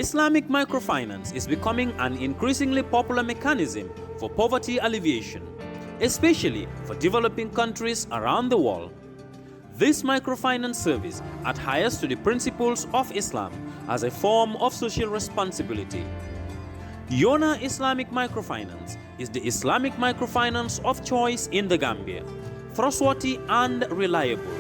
Islamic microfinance is becoming an increasingly popular mechanism for poverty alleviation, especially for developing countries around the world. This microfinance service adheres to the principles of Islam as a form of social responsibility. Yona Islamic Microfinance is the Islamic microfinance of choice in the Gambia, trustworthy and reliable.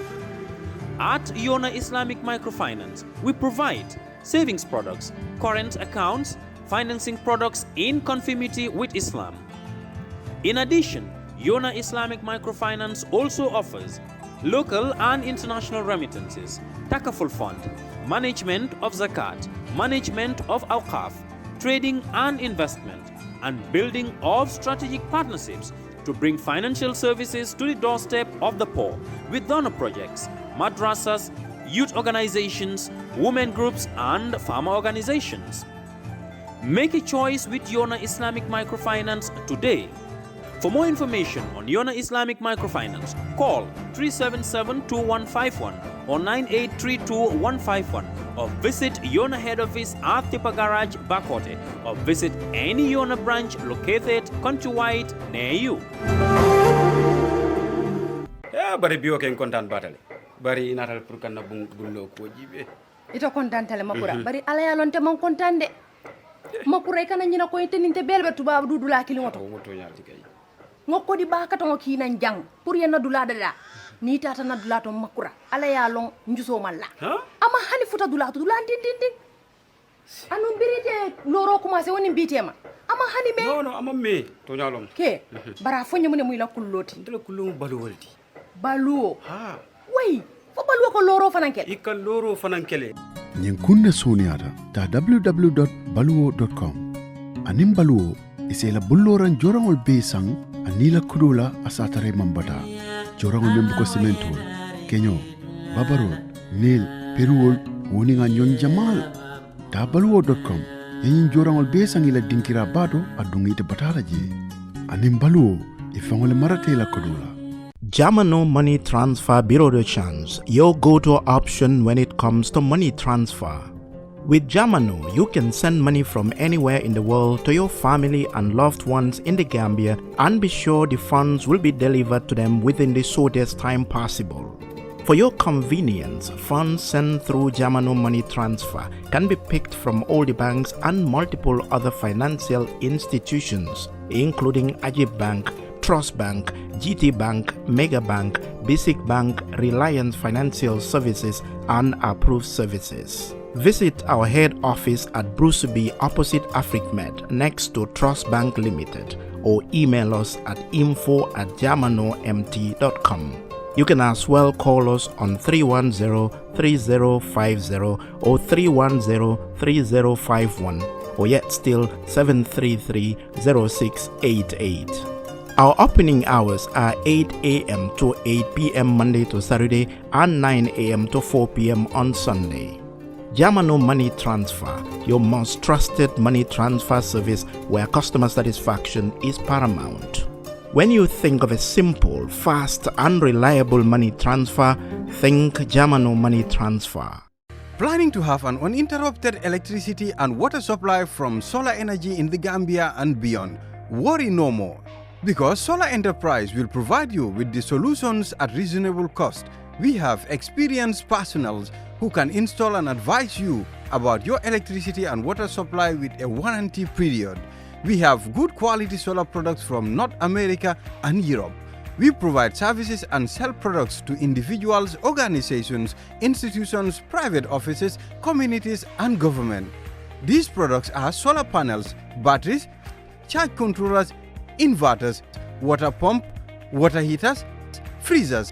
At Yona Islamic Microfinance, we provide savings products, current accounts, financing products in conformity with Islam. In addition, Yona Islamic Microfinance also offers local and international remittances, takaful fund, management of zakat, management of awqaf, trading and investment, and building of strategic partnerships to bring financial services to the doorstep of the poor with donor projects, madrasas, youth organizations, women groups, and farmer organizations. Make a choice with Yona Islamic Microfinance today. For more information on Yona Islamic Microfinance, call 377-2151 or 9832-151 or visit Yona head office at Tipa Garage, Bakote, or visit any Yona branch located countrywide near you. Ya bari biyo ken kontan batale. Bari inatal pour kan bullo ko jibe. Ito kontan tale makura. Bari ala ya lonte man kontan de. Makura kana nyina ko teninte belbe tuba dudula kilimoto. Moto nyalti kay. Ngoko di baka to ngokina njang pour yena dula dada ni tata na dula to makura ala ya long njuso malla ama hani futa dula to dula din anu birite loro commencé woni bitema ama hani me no ama me to nyalom ke bara fonye mun muy la kulloti ndela kullu balu waldi balu way fo balu ko loro fanankel ikal loro fanankele nyin kunne soniata ta www.baluwo.com anim baluwo isela bulloran jorangol be sang anila kudula asatare mambata jorangol membu ko cementol kenyo babarol nil peruol woni nga nyon jamal tabaluwo.com yin jorangol be sang ila dinkira bado adungite batala je anim baluwo ifangole marate la kudula. Jamano Money Transfer Bureau de Change, your go-to option when it comes to money transfer. With Jamano, you can send money from anywhere in the world to your family and loved ones in the Gambia and be sure the funds will be delivered to them within the shortest time possible. For your convenience, funds sent through Jamano Money Transfer can be picked from all the banks and multiple other financial institutions, including Ajib Bank, Trust Bank, GT Bank, Mega Bank, Basic Bank, Reliance Financial Services, and Approved Services. Visit our head office at Bruceby opposite AfricMed next to Trust Bank Limited or email us at info@jamanomt.com. You can as well call us on 310-3050 or 310-3051 or yet still 733-0688. Our opening hours are 8 a.m. to 8 p.m. Monday to Saturday and 9 a.m. to 4 p.m. on Sunday. Jamano Money Transfer, your most trusted money transfer service where customer satisfaction is paramount. When you think of a simple, fast, and reliable money transfer, think Jamano Money Transfer. Planning to have an uninterrupted electricity and water supply from solar energy in the Gambia and beyond? Worry no more, because Solar Enterprise will provide you with the solutions at reasonable cost. We have experienced personnel who can install and advise you about your electricity and water supply with a warranty period. We have good quality solar products from North America and Europe. We provide services and sell products to individuals, organizations, institutions, private offices, communities, and government. These products are solar panels, batteries, charge controllers, inverters, water pump, water heaters, freezers,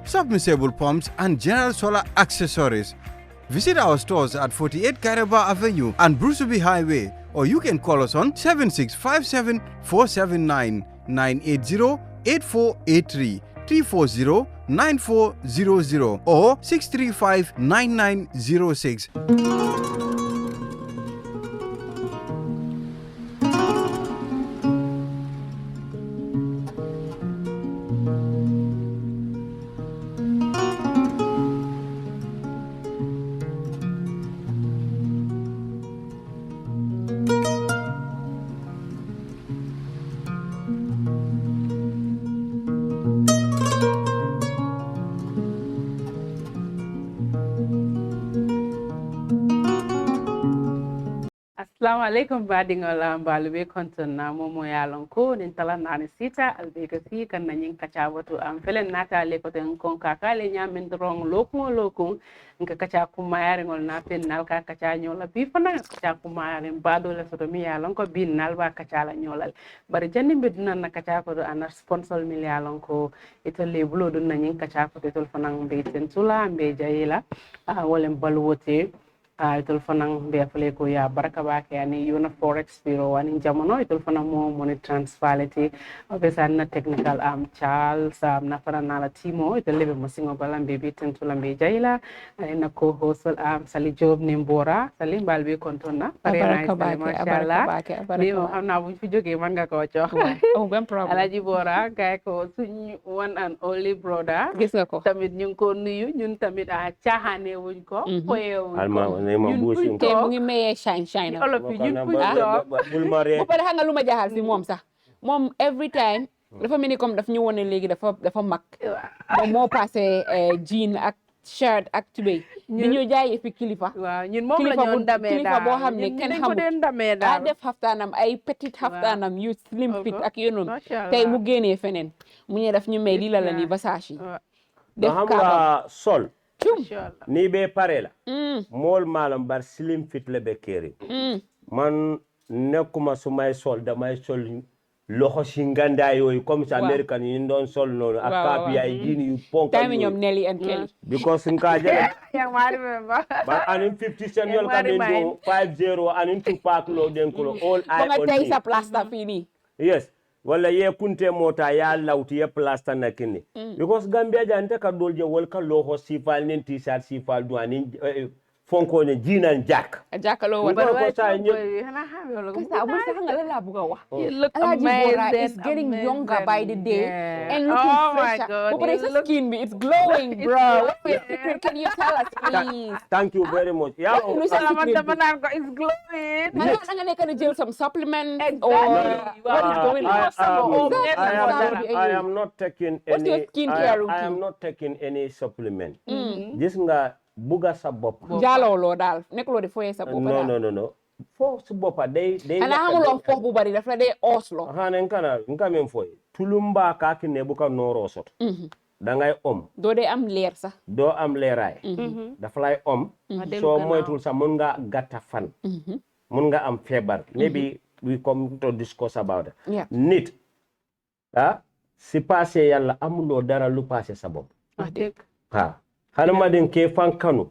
submersible pumps, and general solar accessories. Visit our stores at 48 Karaba Avenue and Bruceby Highway, or you can call us on 7657 479 980 8483 340 9400 or 635 9906. Assalamu alaikum badingola mbalube kontona momo yalonko nin tala nani sita albeka si kan nanyin kacawatu am felen nata le ko ten kon kakale nyamin drong lokon nka kacha kuma yare ngol na pen nal ka kacha nyola bi fana kacha kuma yare bado le soto mi yalonko bin nal ba kacha la nyolal bari janni beduna na kacha ko ana sponsor mi yalonko ito le bulo dun nanyin kacha ko tol fana be ten tula be jayila wolem balwote itol fanang be afale ko ya baraka bake ani yona forex bureau ani jamono itol fanang mo money transferality obesan na technical Charles na farana la timo itol lebe mo singo balam be bitin tulambe jaila ani na co host sali job nimbora sali balbe kontona pare na mashallah ni xamna buñ fi joge man nga ko jox oh ben problem Alhagi Bora kay ko suñu one and only brother gis nga ko tamit ñu ko nuyu ñun tamit tiaxane wuñ ko foye ñun te mu ngi mayee shine olof yi ñun buñ toog bu pare xam nga lu ma jaaxal si moom sax moom every time dafa mel ni comme daf ñu wone léegi dafa mag moom moo passé jean ak shirt ak tubéy di ñu jaay fi kilifa waaw ñun moom la ñu ndamee kilifa boo xam ne kenn xamul def xaftaanam ay petit xaftaanam yu slim fit ak yonoon tey mu génnee feneen mu ñe daf ñu may lii la ni Versace def ka sol ni be pare la mol malam bar slim fit le be keri man nekuma sumay sol damay sol loxo si nganda yoy comme ça american yi ndon sol non ak papi ay jini yu ponka time ñom Nelly and Kelly because nka jele ya mari memba ba anin 50 cent yol kamen do 50 anin tu pak lo den ko all I on tay sa plasta fini yes wala ye kunte mota ya lawti ye plasta na kini because Gambia jante ka dolje wol ka loxo sifal nen t-shirt sifal do anin fonko ne jinan jack lo wala ko sa ñu hana xamé lo ko sa bu sa nga la bu wax Alhagi Bora is getting younger by the day and looking fresher but skin me it's glowing bro can you tell us please thank you very much ya lu salamat dama nan ko is glowing nga nek na jël some supplement or what is going on I am not taking any supplement gis nga buga sa bop jalo lo dal nek lo de foye sa bop no fo su bopa day ana xamuloo fo bu bari daf la day oslo hanen kana nka men foye tulumba ka ki ne bu ka noro sot da ngay do de am leer sax do am leeray daf lay so moytul sa mun nga gatta fan mun nga am febar maybe we come to discuss about it nit si passé yalla amuloo dara lu passé sa bop halma den ke fankanu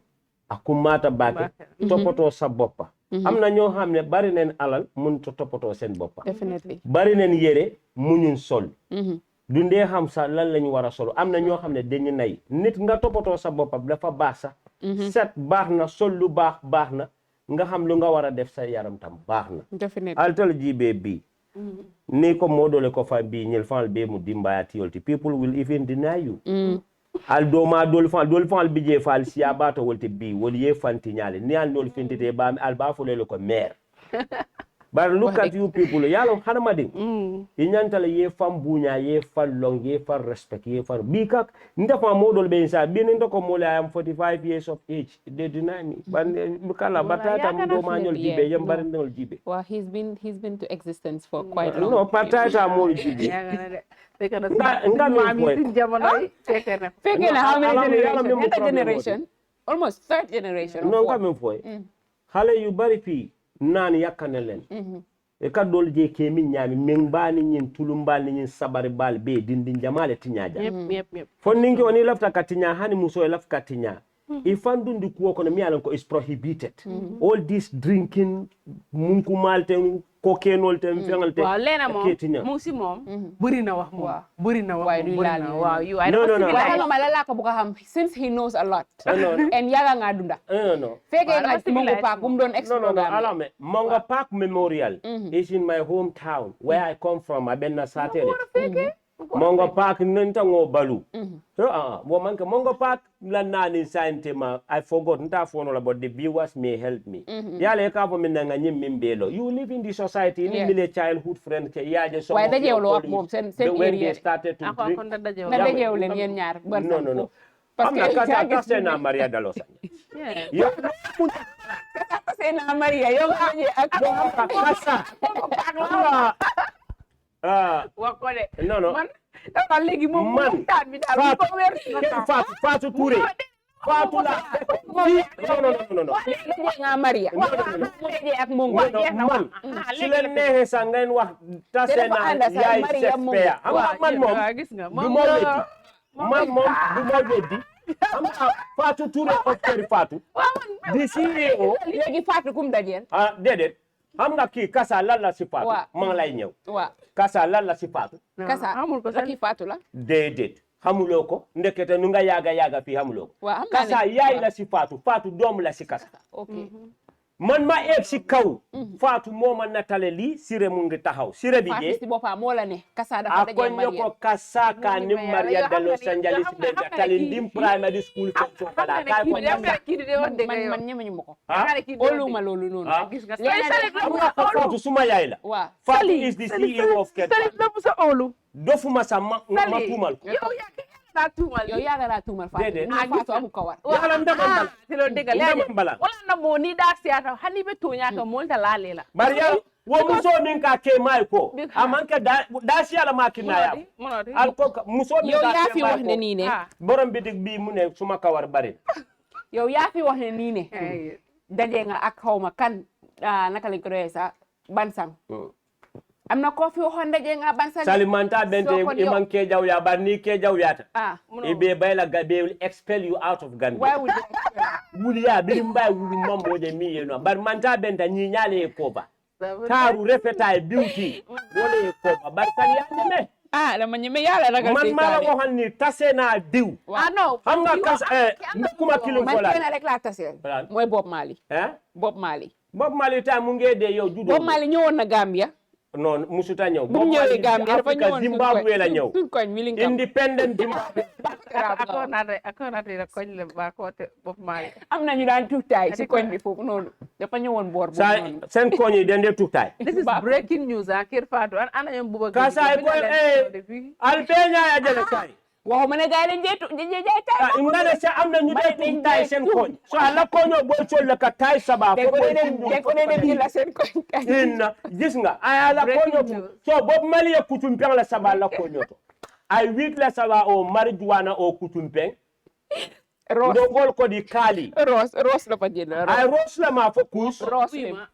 akumata bake topoto sa boppa amna ñoo xamne bari neen alal mun to topoto sen boppa definitely bari neen yére muñun sol dundé xam sa lan lañ wara solo amna ñoo xamne dañu nay nit nga topoto sa boppa dafa baax sa set baax na sol lu baax na nga xam lu nga wara def sa yaram tam baax na definitely altal jibe bi ni ko modole ko fa bi ñel fal be mu dimbayati yolti people will even deny you al doma dol fal bije fal siya bato wolte bi wol ye fanti nyale ni al nol fintete ba al ba fo le ko mer but look at you people yalo hanamadi inyantala ye fam bunya ye fal long ye fal respect ye fal bi kak ndafa modol be sa bi ni ndoko mo la am 45 years of age they deny me but kala batata mo ma nyol jibe yam bari ndol jibe well he's been to existence for quite long no patata mo jibe how many generation almost third generation no come foy xale yu bari fi nan yakanelen e ka dol je ke min nyami min bani nyin tulum bani nyin sabari bal be dindin jamale tinyaaja yep fon ningi woni lafta katinya hani muso laf katinya ifandundi kuwo kono mi alan ko is prohibited all this drinking munku malte kokenol tem fengalte waaw lena mo si mom buri na wax waaw you I don't know malala ko buka xam since he knows a lot and yaga nga dunda no feke nga mongo park bum don explore alame mongo park memorial is in my hometown where I come from abenna satellite mongo park nenta ngo balu wo manke mongo park la nani sante ma I forgot nta fono about the viewers may help me yale ka bo min nga nyim min belo you live in the society in the childhood friend ke yaaje so way dajew lo ak mom sen area started to drink dajew len yeen ñaar no parce que ka na Maria Dalosa yo Sena Maria yow nga ñu ak Kassa wax ko de non man dafa léegi moom man waxtaan bi daal ko wér Fatou Touré Fatou la non nga Maria ak moom wax man si leen neexee sax ngeen wax tase na yaay Shakespeare man moom gis nga du ma weddi man moom du ma weddi xam nga Fatou Touré of Kër Fatou di CEO léegi Fatou kum dajeel déedéet xam nga kii Kassa lan la si Fatou ma ngi lay ñëw Kassa lan la si Fatou Kassa amul ko sax kii Fatou la déedéet xamuloo ko ndekete nu nga yaaga fii xamuloo ko Kassa yaay la si Fatou doom la si Kassa man ma eeg si kaw Fatou moo ma natale lii Siré mu ngi taxaw Siré bi jee si boppam moo la ne Kassa dafa daje Maria ko Kassa ka ni Maria de Los Angeles be tale ndim primary school ko kala kay ko man ñemeñu mako oluma loolu noonu gis nga Fatou suma yaay la Fatou is the CEO of Kër dofuma sa ma tuumal ko yow yaaga laa tuumal Fatou amu ko war wala ndama tilo degal bala wala na mo ni da siata hani be tonya ka molta lalela Maria wo muso min ka ke mai ko amanka da siala makina ya alko muso min yow ka yaa fi wax ne nii ne borom bidig bi mu ne suma kawar bari yow yaa fi wax ne nii ne daje nga ak xawma kan naka lañ ko doyee sa bansang am na ko fi waxoon daje nga bansang Salimanta bente iman ke jaw ya bar ni ke jaw yata ibe bayla gabe will expel you out of Gambia why would you wuli ya bi mbay wuli mambo je mi yeno bar manta benta ni nyale ko ba taru refeta beauty wala ko ba bar kan ya ne dama ñeme yàlla ragal man ma la waxal ni tase naa diw non xam nga Kassa kuma kilum ko la man kenn rek laa taseel mooy Bob Marley Bob Marley ta mu ngi de yow judo Bob Marley ñëwoon na Gambia non musuta ñëw bu ñëwee Gambia dafa ñëwoon Zimbabwe la ñëw suñ koñ Willingham independent Zimbabwe akonate la koñ le ba ko te Bob Marley am na ñu daan tuutaay si koñ bi foofu noonu dafa ñëwoon boor boobu noonu seen koñ yi dende tuutaay this is breaking news Kër Fatou ana ñoom buba Kassa ko albeña ya jël kay waxuma ne gaay dañ jaay tay ngane sa am na ñu dee tuutaay seen koñ so ala koño bo col ka tay saba ko ne la seen koñ tay inna gis nga ala koño so Bob Marley kutum peng la saba la koño to ay week la saba o marijuana o kutum peng ndongol ko di kali Rose la fa jël ay Rose la ma fo kus Rose ma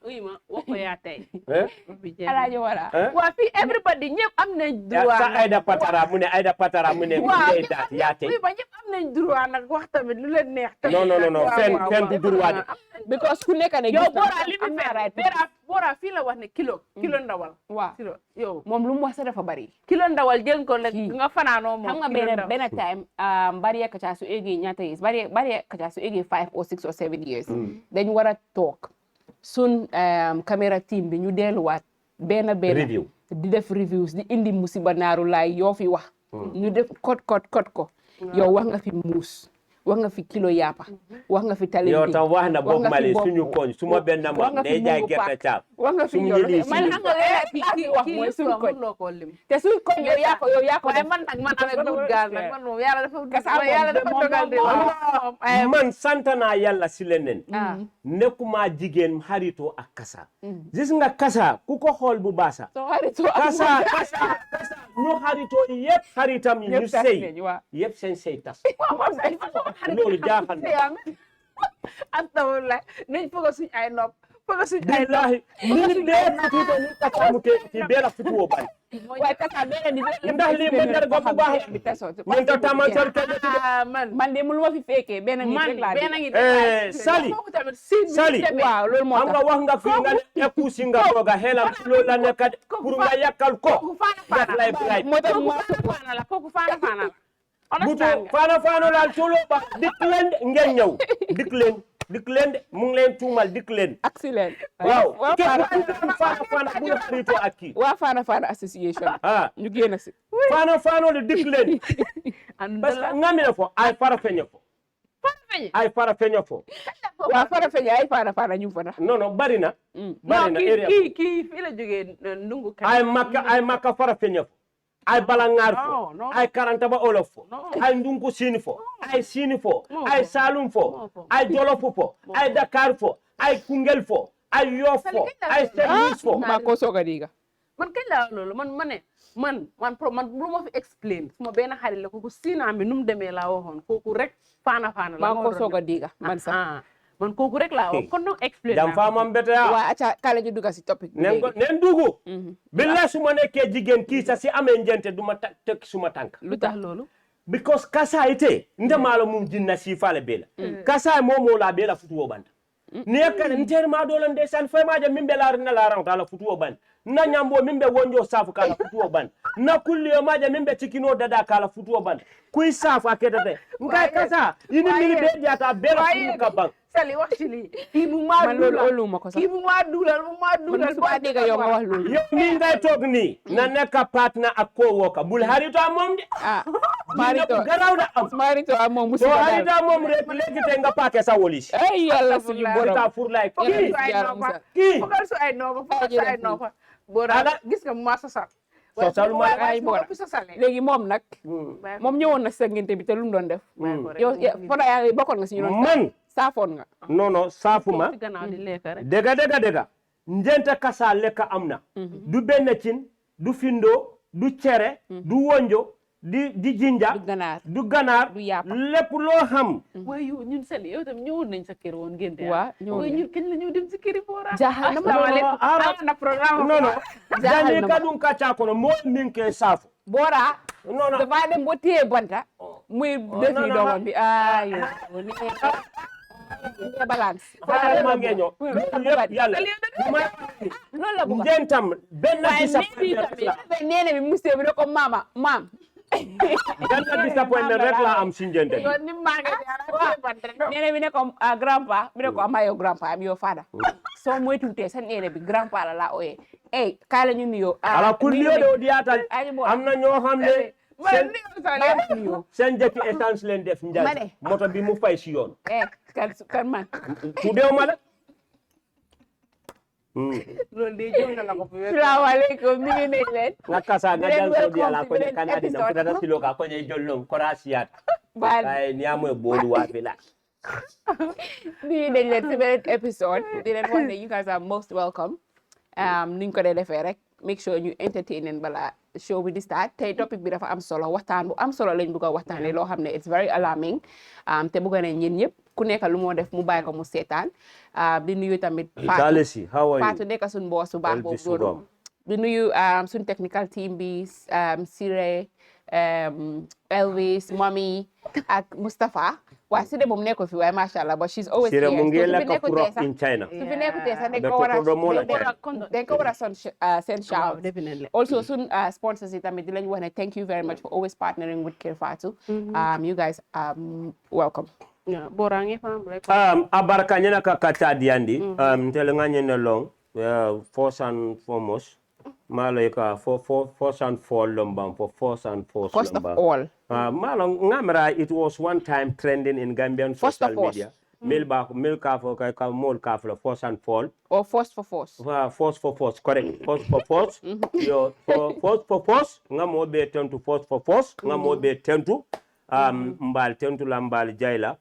wako ya tay ala jo wala wa fi everybody ñepp am nañ droit sa Aida Patara mu ne day daat ya tay ba ñepp am nañ droit nak wax tamit lu leen neex non fen du droit because ku nekk ne yow Bora li mi Bora fii la wax ne kilo ndawal waaw yow moom lu mu wax sa dafa bari kilo ndawal jël ko rek nga fanaanoo moom xam nga benn time Badinya Kaacha su eggee ñaata years Badinya Kaacha su eggee 5 or 6 or 7 years dañ war a toog sun caméra team bi ñu delluwaat benn review di def reviews di indi musiba naaru laay yoo fi wax ñu def kot ko yow wax nga fi muus wax nga fi kilo yapa wax nga fi talenti yow tam wax na Bob Marley suñu koñ suma benn moom day jaay gerte caaf wax nga fi man xam nga léegi wax mooy suñu koñ te suñu koñ yow yaa ko man nag man amee good gal nag man moom yàlla dafa dogal de man sant naa yàlla si leneen nekkuma jigéen xaritoo ak Kassa gis nga Kassa ku ko xool bu baasa Kassa ñu xaritoo yëpp xaritam yi ñu sëy yëpp seen sëy tas loolu jaaxal na astafurlah nañ foog suñ ay nopp foog suñ ay billahi ni dee fututo ni Kassa mu ci bela futuwo bari waaye Kassa beneen di ndax lii mu jar go bu baax man ta taman sol ke man de lu ma fi fekkee benn ngi rek laa Sali waaw loolu moo tax nga wax nga fi nga ekusi nga tooga xelam loolu la nekk pour nga yàkkal ko def lay bright moo tax la kooku faana la butu faana laal tolo ba dikk leen ngeen ñëw dikk leen mu ngi leen tuumal dikk leen accident waaw faana bu xarito ak kii waa faana association ñu génn si faana le dikk leen parce que ngamine fo ay farafeñe fo waa farafeñe ay faana ñu fa ndax non bari na kii fii la jógee ndungu ay makka farafeñe fo ay balangar fo ay karantaba olof fo ay ndunku sini fo ay sini fo ay salum fo ay jolof fo ay dakar fo ay Koungheul fo ay Yoff fo ay Saint Louis fo maa ko soog a diga man kañ laa loolu man lu ma fi explain suma benn xarit la kooku siinaa mi nu mu demee laa waxoon kooku rek faana la maa ko soog a diga man sax man kooku rek laa wax kon no explain jam faamam bete ya waa acca kala ñu dugga si topic nen dugu billahi su ma nekkee jigéen kii sax si amee njente du ma teg suma tànk lu tax loolu because Kassa ite ndemalo mum jinna sifale bela Kassa momo la bela futuwo banda ni yakane nteri ma dolan de san fay maje mimbe la rina la ran la futuwo banda na nyambo mimbe wonjo safu kala futuwo banda na kulli yo maje mimbe cikino dada kala futuwo banda kuy safu akedate ngai Kassa ini mili be jata bela futuwo kabang sali wax ci li kii bu ma dulal su ba dégg yow nga wax loolu yow mi ngay toog nii na nekk partner ak ko woka bul harito moom de marito garaw da am marito am moom musu so harito moom rek léegi te nga paake sa wolis ay yàlla suñu borom ka fur lay kii fogal su ay noofa bora gis nga ma sosal ay bora léegi moom nag moom ñëwoon na sa ngénte bi te lu mu doon def yow foda yaa bokkoon nga si ñu doon man saafoon nga non saafuma dëgga njente Kassa lekk am na du benn cin du findo du cere du wonjo di jinja du ganaar du yàpp lépp loo xam waaye yow ñun sali yow tam ñëwoon nañ sa kër woon ngénte waaw waaye ñun kañ la ñëw dem si këri Bora jaaxal na programme non jani kadum Kacca kono moo min ke saafu Bora dafa dem ba téye banta muy defi doomam bi ayo balance ma ngeño yàlla loolu la bu njentam benn nene bi musse bi ko maam benn disappointment rek la am si njente nene bi ne ko grandpa bi ne ko ama yow grandpa am yow fada soo moytuwutee sa nene bi grandpa la ooyee kaay la ñu nuyoo ala kulliyo de diatal am na ñoo xam ne seen jëkki essence leen def njaay moto bi mu fay si yoon kan man ku deew ma la loolu de jox na la ko salaamaaleykum mi ngi nuyu leen nga Kassa nga jal so di ala ko ne kan adina ko dara silo ka ko ne jollon korasiat ay ni amoy boolu wa fi la nuyu nañ leen si beneen épisode di leen wax ne you guys are most welcome niñ ko dee defee rek make sure ñu entertain leen bala show bi di start tey topic bi dafa am solo waxtaan bu am solo lañ bëgg a waxtaanee loo xam ne it's very alarming te bëgg nañ ñeen ñëpp ku nekk lu moo def mu bàyyi ko mu seetaan di nuyu tamit Fatou nekk suñ boos bu baax boobu doonu di nuyu suñ technical team bi Siré Elvis Mami ak Moustapha waaw Siré moom nekko fi waaye macha allah but she's always here Siré mu ngi lekk furok in China su fi nekkutee sax dañ ko war a send shout also suñ sponsors yi tamit di lañ wax ne thank you very much for always partnering with Kër Fatou you guys are welcome Bora ngi fam rek abaraka nyena ka Kacca diandi ntele nga nyene long first and foremost malo ka first and fall lombam for first and foremost first of all malo ngamra it was one time trending in Gambian social media mil ka fo ka mol ka fo first and fall or first for force correct first for force yo first for force ngamo be tentu first for force ngamo be tentu mbal tentu la mbal jayla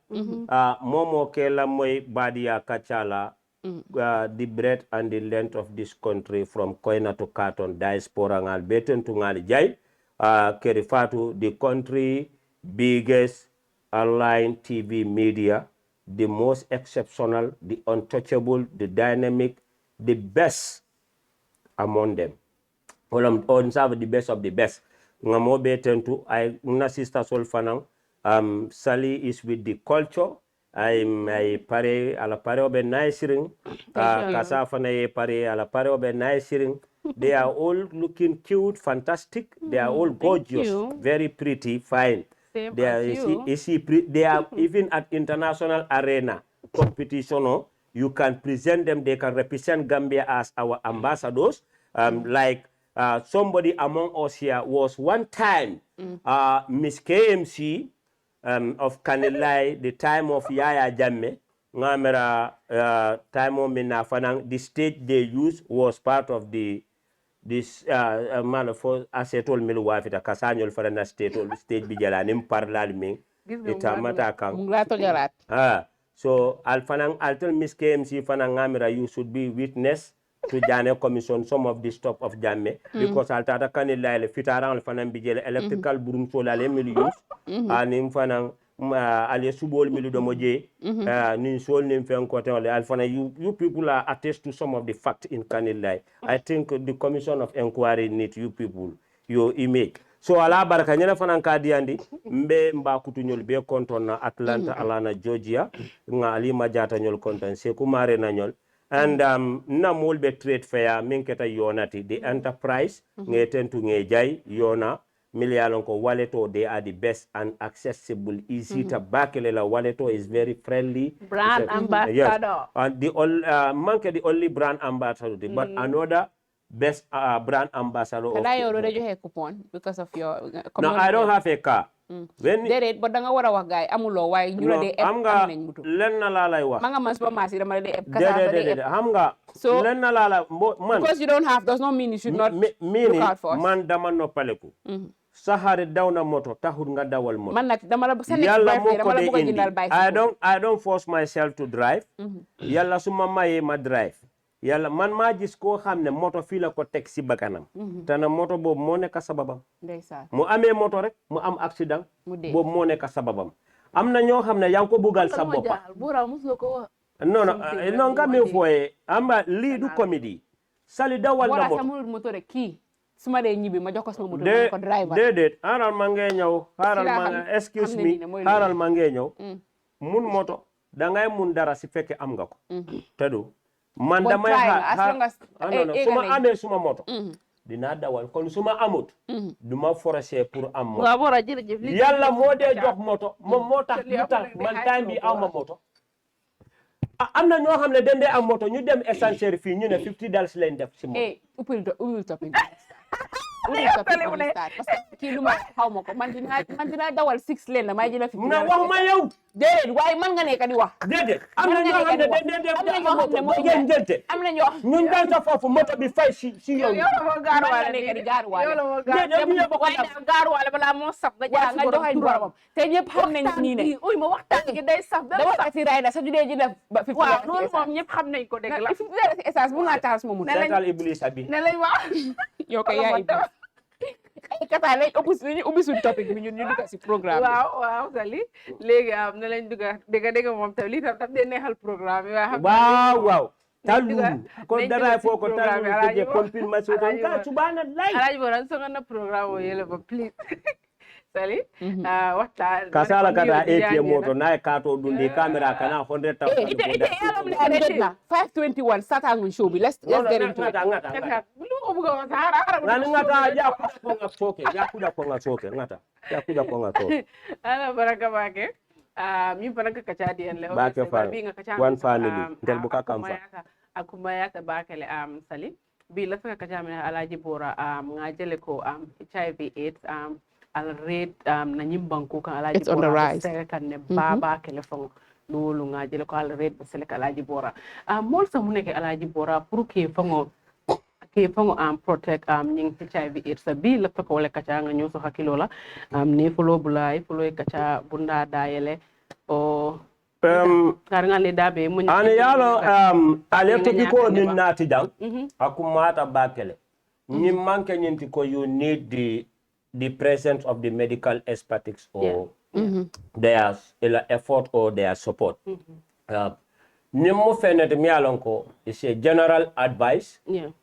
momo ke la moy Badinya Kaacha la the breadth and the length of this country from Koina to Karton diaspora ngal be tentu ngal jay Kër Fatou the country biggest online TV media, the most exceptional, the untouchable, the dynamic, the best among them. On serve the best of the best. Ngamo be tentu I una sister sol fanang Sally is with the culture. I pare ala pare obe nice ring. Kassa fana ye pare ala pare obe nice ring. They are all looking cute, fantastic. They are all gorgeous, very pretty, fine. They are even at international arena competition. You can present them. They can represent Gambia as our ambassadors. Like somebody among us here was one time Miss KMC of Kanilai, the time of Yaya Jammeh. Ngamera time of Minafanang. The stage they used was part of this man of as I told me wife ita kasanyol for na stage bijala nim parlal mi ita mata kan So I'll tell Miss KMC Fanangamira, you should be witness to Jane Commission some of the stuff of Jamme because I'll tata kanila fitaran fanan bijele electrical burum solar milu use and in fanan ali subol milu do moje nin sol nin fen ko tan alfana you people are attest to some of the fact in Kanilai. I think the commission of inquiry need you people your image. So ala baraka nyana fanan kadiandi mbe mba kutunyol be konton na Atlanta alana Georgia nga ali majata nyol konton se kumare na nyol and na molbe trade fair minketa yonati the enterprise ngeten to ngejay yona milialon ko waleto they are the best and accessible easy to bakelela waleto is very friendly brand ambassador. Yes. And the only brand ambassador but another best brand ambassador. Can I already have a coupon because of your No, I don't have a car. When it, but danga wara wax gaay amulo way ñu la dé am nga len na la lay wax ma nga man super marché dama la dé Kassa de xam nga so len na la man because you don't have does not mean you should not look out for us. Man dama noppaleku sahari dawna moto taxul nga dawal moto man nak dama la yalla moko de indi I don't force myself to drive yalla suma maye ma drive yalla man ma gis ko xamne moto fi la ko tek ci bakanam tana moto bobu mo nek sababam ndeysaan mu amé moto rek mu am accident bobu mo nek sababam amna ño xamne yang ko bugal sa bopa non nga me foye amba li du comédie sali dawal na moto wala moto rek ki suma dé ñibi ma jox ko sama moto ko driver dedet haral ma ngay ñew haral ma excuse me haral ma ngay ñew mun moto da ngay mun dara ci fekke am nga ko tedu man damay suma amee suma moto dinaa dawal kon suma amut duma forcer pour am moto yàlla moo dee jox moto moom moo tax man time bi aw ma moto am na ñoo xam ne dañ dee am moto ñu dem essentiel fii ñu ne $50 lañ def si moto parce que kii lu ma xaw ma ko man dina dawal 6 lane la may jël fi na wax ma yow déedéet waaye man nga nekk di wax déedéet am na ñoo xam ne dañ dee am na ñoo ñun dañ sa foofu moto bi fay si yow gaaruwaale balaa moo saf nga jaar nga joxe boromam te ñëpp xam nañ nii ne uy ma waxtaan gi day saf dama taxi rider sa judee jël fi waaw loolu moom ñëpp xam nañ ko dëgg la $50 essence bu nga taal sama moto seetal iblis abi ne lañ wax yow kay yaay Kassa lañ ubbi suñu topic bi ñun ñu dugg si programme waaw Sali léegi am na lañ dugg dégg moom tam lii tam daf dee neexal programme yi waaw talum ko dara fo ko talum ke confirmation ka subhana lay Alhagi Bora so na programme o yele ba please Sali waxtaan Kassa la kada ATM moto na ka to dundi camera kana 100,000 521 satangun show bi let's get into it ngata ya kuda ko nga soke ala baraka bake mi baraka kacha di en le bi nga kacha one family del buka kamfa akumaya ta bakale Sali bi la saka kacha mi Alhagi Bora nga jele ko HIV AIDS al rate na nyimbanku kan Alhagi Bora kan ne baba telefon lolu nga jele ko al rate sele Alhagi Bora mol sa mu nek Alhagi Bora pour que fango protect ñing HIV AIDS bi la ko wala kacha nga ñoso hakilo la ne folo bulay folo kacha bunda dayele o karnga le dabe mun an yalo alekto biko nin nati dang akumata bakele ñi manke ñinti ko you need the presence of the medical expertise or their effort or their support. Nimo fenete mi alonko is a general advice.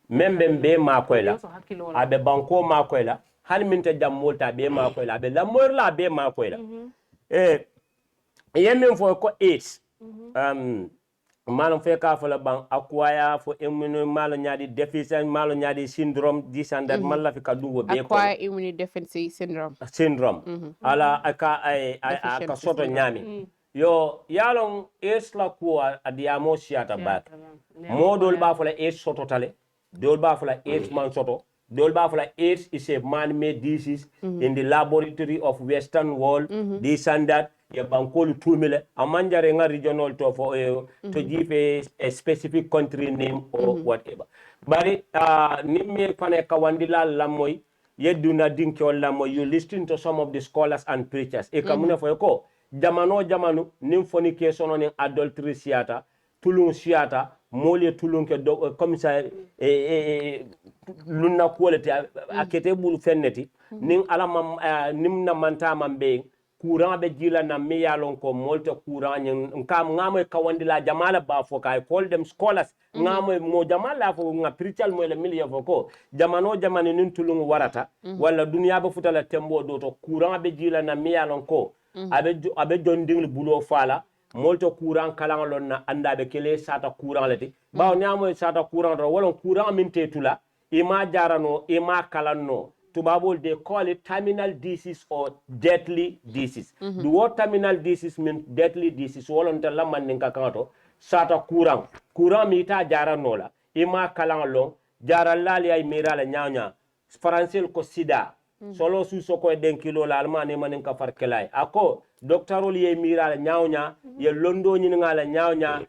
Membe be makwela. Abe banko makwela. Han minte jamolta be makwela. Abe lamorla be makwela. Yemen for ko AIDS. Malon fe ka fo la ban acquire for immuno malo nyadi deficient malo nyadi syndrome this and that malla fi ka duwo be ko acquire immunodeficiency syndrome ala aka soto nyami yo yalon es la ko adiamo siata bak modol ba fo la es soto tale dol ba fo la es man soto dol ba fo la AIDS is a man-made disease in the laboratory of Western world this and that ya bankolu tumile amanjare nga regional to for to give a specific country name or whatever bari nimme fane kawandila lamoy yeduna dinko lamoy you listen to some of the scholars and preachers e kamune fo ko jamano nim fornication ni adultery siata tulun siata mole tulun ke comme ça lunna quality akete bulu fenneti nin alama nim na manta mambe courant be jila na mi yalon ko molte courant nyen kam ngamo kawandi la jamala ba fo kay call them scholars ngamo mo jamala fo nga spiritual mo le miliya fo ko jamano nin tulun warata wala dunya ba futala tembo do to courant be jila na mi yalon ko abe jonding bulo fala molto courant kalangalon na anda be kele sata courant leti bawo nyamo sata courant ro wala courant min tetula ima jarano ima kalanno tubabol they call it terminal disease or deadly disease the word terminal disease means deadly disease wala ntala man ninka kanto sata courant mi ta jarano la ima kalangalon jarallali ay mirala nyanya français ko sida solo su soko den kilo la almane manin ka farkelay ako doctorol ye mira la nyawnya ye londo nyi ngala nyawnya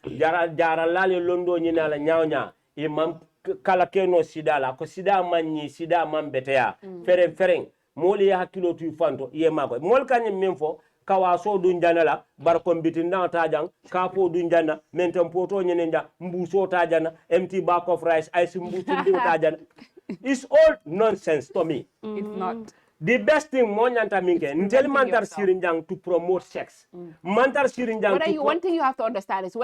jara la le londo nyi na la nyawnya imam kala keno sida la ko sida manni sida man beteya fereng moli ya hakilo tu fanto ye mako mol kany memfo kawaso dun janala bar ko bitinda tajang kapo dun janna mentem poto nyi nda mbuso tajana empty bag of rice ice mbuso dun tajana. It's all nonsense to me. It's not. The best thing Monyanta Minke, Ntel Mantar Sirinjang to promote sex. Mantar Sirinjang. One thing you have to understand is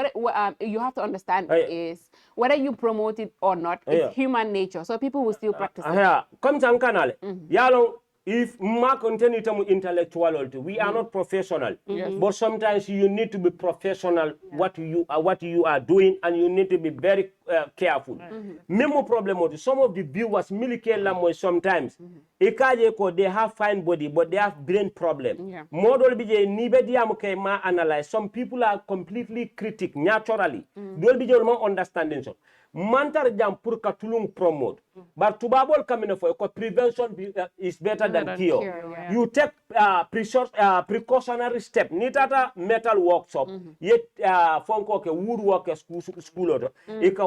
whether you promote it or not, it's human nature. So people will still practice it. Come to Kanale. Yalong, if ma continue to intellectual, we are not professional. But sometimes you need to be professional what you are doing, and you need to be very careful. Memo problem some of the viewers milike sometimes they have fine body but they have brain problem. Model bije nibe diam ke ma analyze. Some people are completely critic naturally. Dol bije ma understanding so. Mantar jam pour katulung promote. But tubabol kamine for prevention is better than cure. You take precautionary step. Nitata metal workshop. Yet fonko ke woodwork school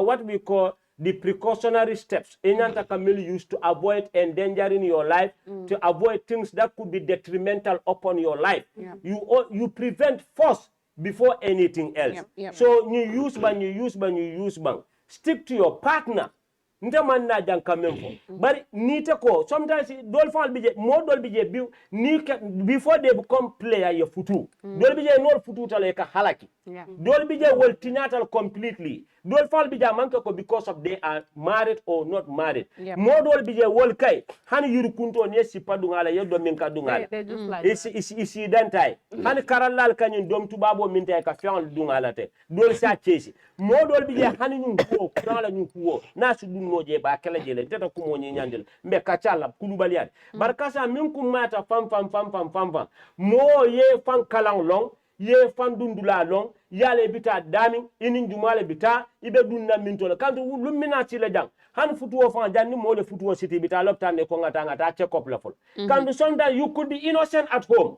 what we call the precautionary steps Enyanta Kamil used to avoid endangering your life, to avoid things that could be detrimental upon your life. You prevent first before anything else. So you use bang. Stick to your partner. Ntaman na jang kamemfo. But nite ko sometimes dolfal bije model bije before they become player your futu. Dol bije no futu tale ka halaki. Dol bije will tinatal completely. Dolfal bije manke ko because of they are married or not married. Model bije wol kai hani yurukunto ne sipa dungala yedo minka dungala. Isi dentai. Hani karalal kanyun dom tubabo minta ka fian dungala te. Dol sa chesi. Model bije hani nyunko krala nyunko na su moje ba kala jele tata ko mo nyandel mbe kachala kulubaliade barkasa min kum mata fam mo ye fan kalang long ye fan dundula long yale bita dami inin jumale bita ibe dunna min to kanto lumina ci le jang han futuo fan janni mo le futuo city bita loptane ko ngata check up la fol kanto sometimes you could be innocent at home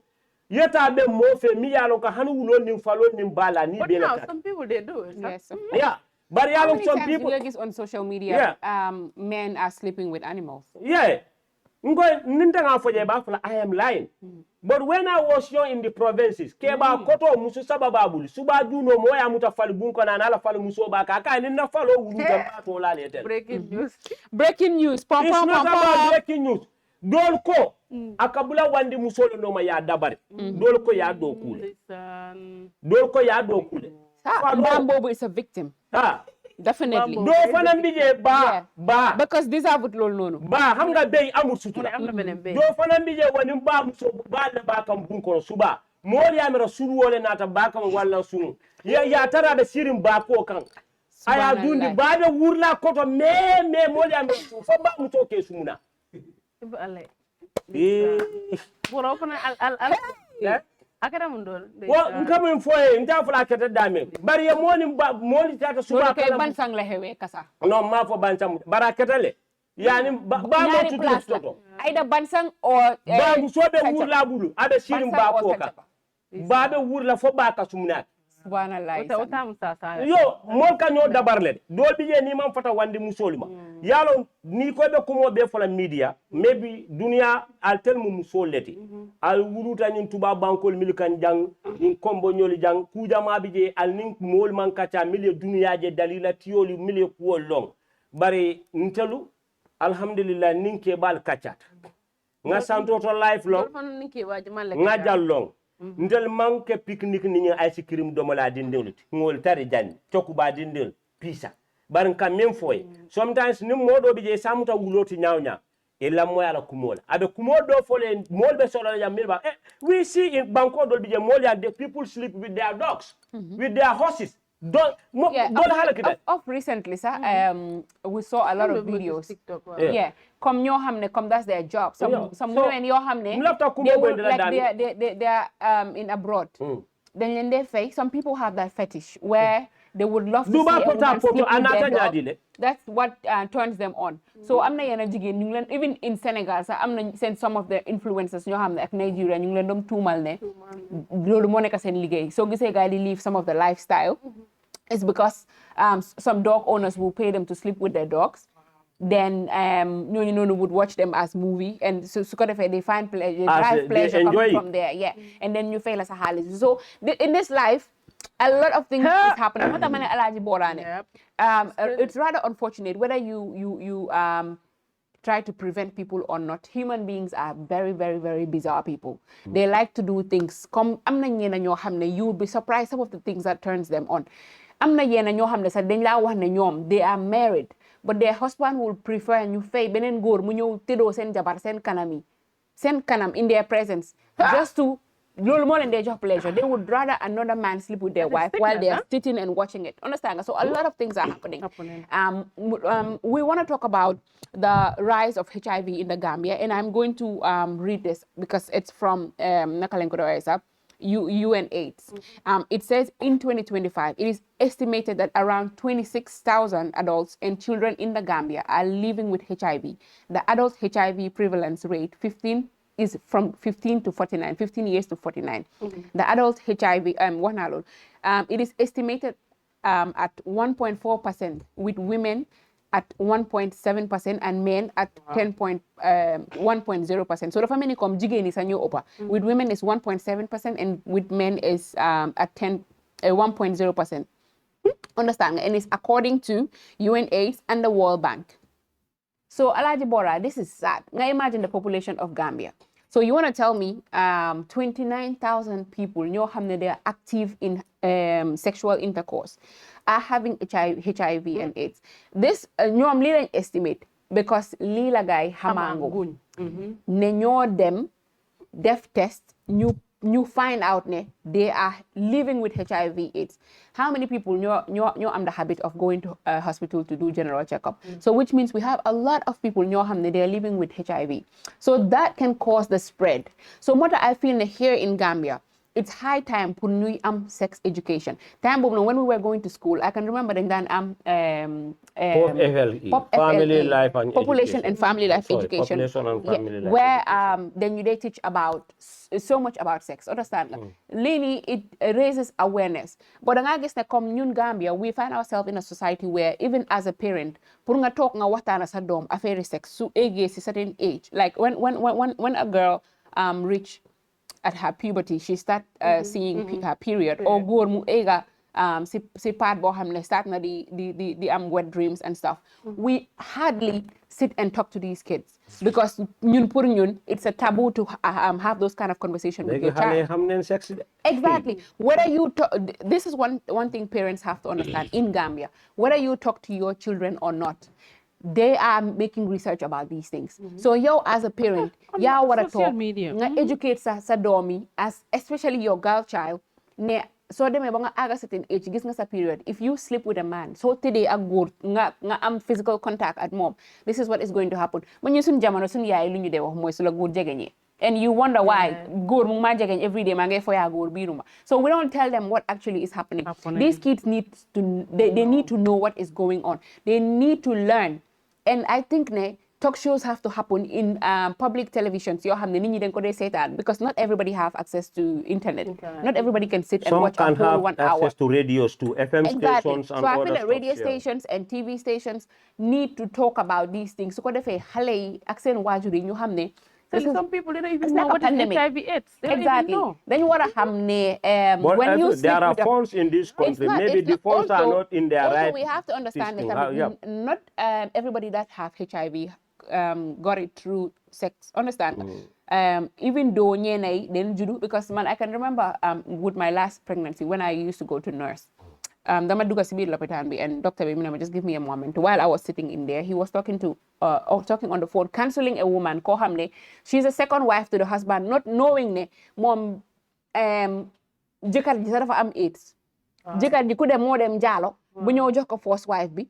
yeta be mo fe mi yalo ka han wulo nim falo nim bala ni be la some people they do it. Yes. Yeah. But some people on social media, men are sleeping with animals. I am lying. But when I was young in the provinces, keba koto musu sabababul suba juno moya mutafali bunko na nala fali muso baka ka ni na follow uluja to la letel. Breaking news. Breaking news. Pom It's pom not pom about pom. breaking news. Dolko akabula wandi musolo no ma ya dabari. Dolko ya dokule. Dolko ya dokule. Mbambobo is a victim. Definitely. Do fana mbije ba because these are what lol nono. Ba hamga bey amul sutura. Do fana mbije woni ba muso ba le ba kam bunko suba. Moli amira suru wole nata ba kam walla sunu. Ya tara da sirin ba ko kan. Aya dundi ba da wurla koto me moli amira fo ba muso ke sumuna. Bora fana al akara mun don ngam foye nta fula kete dame bari ya moni tata suba kala bansang la hewe kasa no ma fo bansang baraketale yani ba mo tutu toto aida bansang or ba mu sobe wurla bulu abe sirim ba ko ka ba be wurla fo ba ka sumna subhanallah yo mol ka ñoo dabarle dol bi je ni man fata wandi musolima yalo ni ko be kumo be fola media maybe dunia al telmu musoleti al wuluta ñun tuba bankol mil kan jang ñun kombo ñoli jang ku jama bi je al nin mol man kacha mil dunia je dalila tioli mil ko long bari ntelu alhamdulillah nin ke bal kachat nga santo to life long nga jallong ndel manke picnic ni ice cream do mala dindel ngol tari jan tokuba dindel pisa barin kam men foy sometimes nim modo bi je samuta wuloti nyawnya e lammo ala kumola abe kumodo fole molbe solo jam milba we see in banko do bi je molya the people sleep with their dogs with their horses of recently sir we saw a lot of videos come ñoo xamne come that's their job some women yoo xamne they are in abroad dañ leen dee fay some people have that fetish where they would love to see a woman sleep with their dog. That's what turns them on. So am na yenn jigéen ñu ngi leen even in Senegal sax am na seen some of the influencers ñoo xam ne ak Nigeria ñu ngi leen doon tuumal ne loolu moo nekk seen liggéey soo gisee gars yi di live some of the lifestyle it's because some dog owners will pay them to sleep with their dogs. Then ñooñu would watch them as movie and so su ko defee they find pleasure, coming from there, and then you feel as a xaalis. So in this life a lot of things is happening. Moo tax ma ne Alhagi Bora ne it's rather unfortunate whether you try to prevent people or not. Human beings are very, very, very bizarre people. They like to do things. Comme am na ñenn ñoo xam ne you will be surprised some of the things that turns them on. Am na yenn ñoo xam ne sax dañ laa wax ne ñoom they are married but their husband will prefer ñu fay beneen góor mu ñëw tëddoo seen jabar seen kanam in their presence just to loolu moo leen dee jox pleasure. They would rather another man sleep with their wife while they are sitting and watching it. Understand? So a lot of things are happening. We want to talk about the rise of HIV in the Gambia, and I'm going to read this because it's from UNAIDS. It says in 2025, it is estimated that around 26,000 adults and children in the Gambia are living with HIV. The adult HIV prevalence rate is from 15 to 49, 15 years to 49. The adult HIV, it is estimated at 1.4% with women at 1.7% and men at 1.0%. So the family come jigéen ni sa ñoo ëppa. With women is 1.7% and with men is at 1.0%. Understand? And it's according to UNAIDS and the World Bank. So Alhagi Bora, this is sad. Now imagine the population of Gambia. So you want to tell me 29,000 people ñoo xam ne they are active in sexual intercourse are having HIV and AIDS. This ñoom lii lañ estimate because lii la gaay xamaango ne ñoo dem def test ñu find out ne they are living with HIV AIDS. How many people ñoo am the habit of going to a hospital to do general checkup? So which means we have a lot of people ñoo xam ne they are living with HIV. So that can cause the spread. So what I feel here in Gambia, it's high time for ñuy am sex education. Time boobu when we were going to school, I can remember dañ daan am family life and population and family life education. Where then they teach about so much about sex. Understand? Lini, it raises awareness. But nga gis ne comme ñun Gambia, we find ourselves in a society where even as a parent, pour nga talk nga waxtaan sa doom affaire sex su age si certain age. Like when a girl reach at her puberty, she start seeing her period. Or góor mu ega si part boo xam ne start na di am wet dreams and stuff. We hardly sit and talk to these kids because ñun pour ñun it's a taboo to have those kind of conversations with your child. Exactly. Whether you talk, this is one thing parents have to understand in Gambia. Whether you talk to your children or not, they are making research about these things. So you as a parent, you want to talk, educate sa domi, as especially your girl child. So they may banga aga certain age, gis nga sa period. If you sleep with a man, so today a good nga am physical contact at mom. This is what is going to happen. When you sun jamano sun yaay lu ñu de wax moy su la good jegeñe. And you wonder why góor mu ma jegeñ every day ma ngay foya góor biruma. So we don't tell them what actually is happening. These kids need to they need to know what is going on. They need to learn. And I think talk shows have to happen in public televisions yoo xam ne nit ñi dañ ko dee seetaan because not everybody have access to internet. Not everybody can sit and watch a whole 1 hour. Some can have access to radios, to FM stations and so I other feel like stuff, radio stations and TV stations need to talk about these things su ko defee xale yi ak seen waajur yi ñu xam ne some people they don't even know what is HIV/AIDS. They don't even know. Then what happening? When you there are funds in this country. Maybe the funds are not in their right. We have to understand that not everybody that have HIV got it through sex. Understand? Even though then judo because man, I can remember with my last pregnancy when I used to go to nurse. Dama duga si biir lopitaan bi and doctor bi just give me a moment. While I was sitting in there, he was talking on the phone, counseling a woman ko xam ne she's a second wife to the husband, not knowing ne moom jëkkër ji sax dafa am AIDS. Jëkkër ji ku dem moo dem jaalo bu ñëw jox ko first wife bi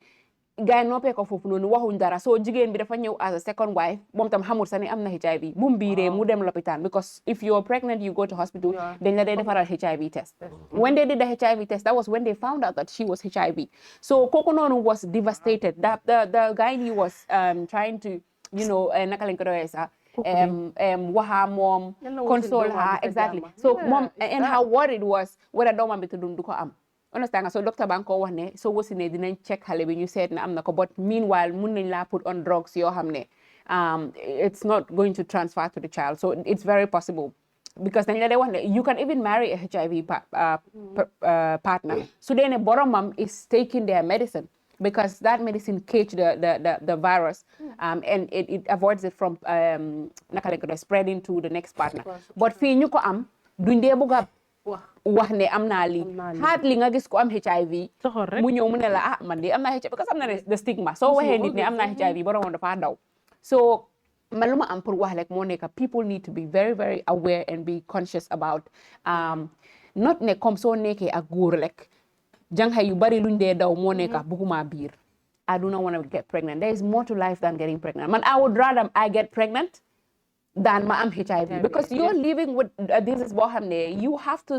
gaay noppee ko foofu noonu waxuñ dara so jigéen bi dafa ñëw as a second wife moom tam xamul sax ne am na HIV bu mu biiree mu dem lopitaan because if you're pregnant you go to hospital dañ la dee defaral HIV test. When they did the HIV test, that was when they found out that she was HIV. So kooku noonu was devastated. The guy he was trying to naka lañ ko doyee sax waxa moom console her exactly. So mom and how worried was whether doomam bi tudum du ko am. Understand? So Dr. Banko wax ne so wasine dinañ check xale bi ñu seet na am na ko but meanwhile mun nañ la put on drugs yoo xam ne it's not going to transfer to the child. So it's very possible because dañ la dee wax ne you can even marry a HIV partner. So then a boromam is taking their medicine because that medicine cage the virus and it avoids it from spreading to the next partner. But fii ñu ko am duñ dee bëgg a wax ne am naa lii hardly nga gis ko am HIV mu ñëw mu ne la man de am naa HIV because am na the stigma soo waxee nit ne am naa HIV boromam dafa daw. So man lu ma am pour wax rek moo nekk people need to be very very aware and be conscious about not ne comme soo nekkee ak góor rek jànxa yu bari luñ dee daw moo nekk bëgguma biir. I do not want to get pregnant. There is more to life than getting pregnant. Man, I would rather I get pregnant than ma am HIV because you're living with disease boo xam ne you have to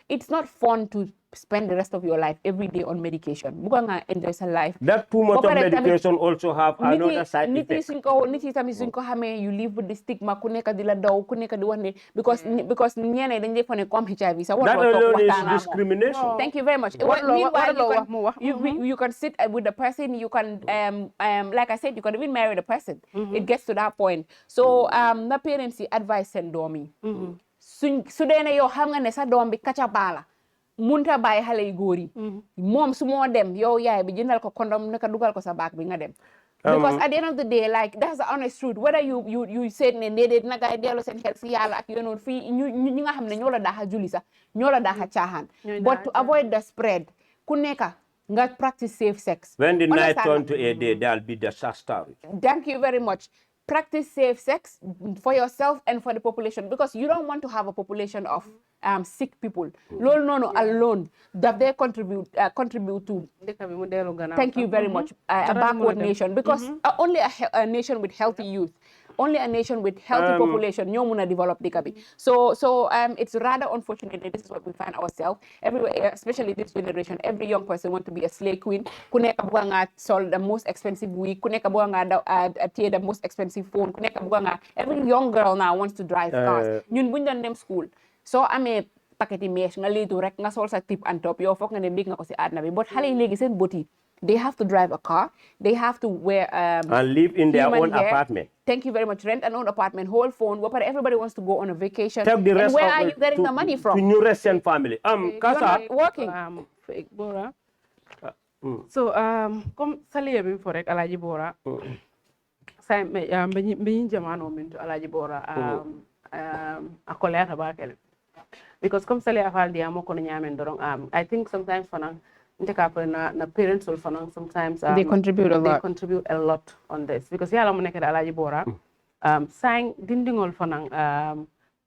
it's not fun to spend the rest of your life every day on medication. Buga nga enjoy sa life. That too much of medication also have another side effect. Nit yi tamit suñ ko xamee you live with the stigma ku nekk di la daw ku nekk di wax ne because ñeneen dañ def ne comme HIV sa that alone is discrimination. Thank you very much. You can sit with the person, you can like I said, you can even marry the person. It gets to that point. So na parents yi advice seen doom yi su dee ne yow xam nga ne sa doom bi kaca baala munta bàyyi xale yu góor yi moom su moo dem yow yaay bi jëndal ko condom naka dugal ko sa baak bi nga dem because at the end of the day like that's the honest truth whether you said ne déedéet na gaay dellu seen xel si yàlla ak yonoon fii ñi nga xam ne ñoo la daaxa julli sax ñoo la daaxa caaxaan but to avoid the spread ku nekka nga practice safe sex. When the night turn to a day there'll be disaster. Thank you very much. Practice safe sex for yourself and for the population because you don't want to have a population of sick people. No, alone that they contribute to. Thank you very much. A backward nation because only a nation with healthy youth, only a nation with healthy population, ñoo muna develop dëkk bi. So it's rather unfortunate that this is what we find ourselves everywhere, especially this generation. Every young person want to be a slay queen. Ku nekk bëgg nga sol the most expensive wig. Ku nekk bëgg nga tie the most expensive phone. Ku nekk bëgg nga every young girl now wants to drive cars. Ñun buñ doon dem school. So amee paquet mesh nga liitu rek nga sol sa tip and top yow foog nga ne big nga ko si àddina bi but xale yi léegi seen boti they have to drive a car, they have to wear and live in their own apartment. Thank you very much. Rent an own apartment, whole phone. But everybody wants to go on a vacation. Take the rest and where are you getting the money from? To new resident family. Kassa. You're Working. Bora. So comme saliya bi fo rek Alhagi Bora. Say be jamano min to Alhagi Bora akoleta bakele. Because comme saliya fal dia mo ko nyamen dorong I think sometimes fanang na parents will sometimes they contribute a lot on this because yalla mo nek Alhagi Bora sang dindingol fanang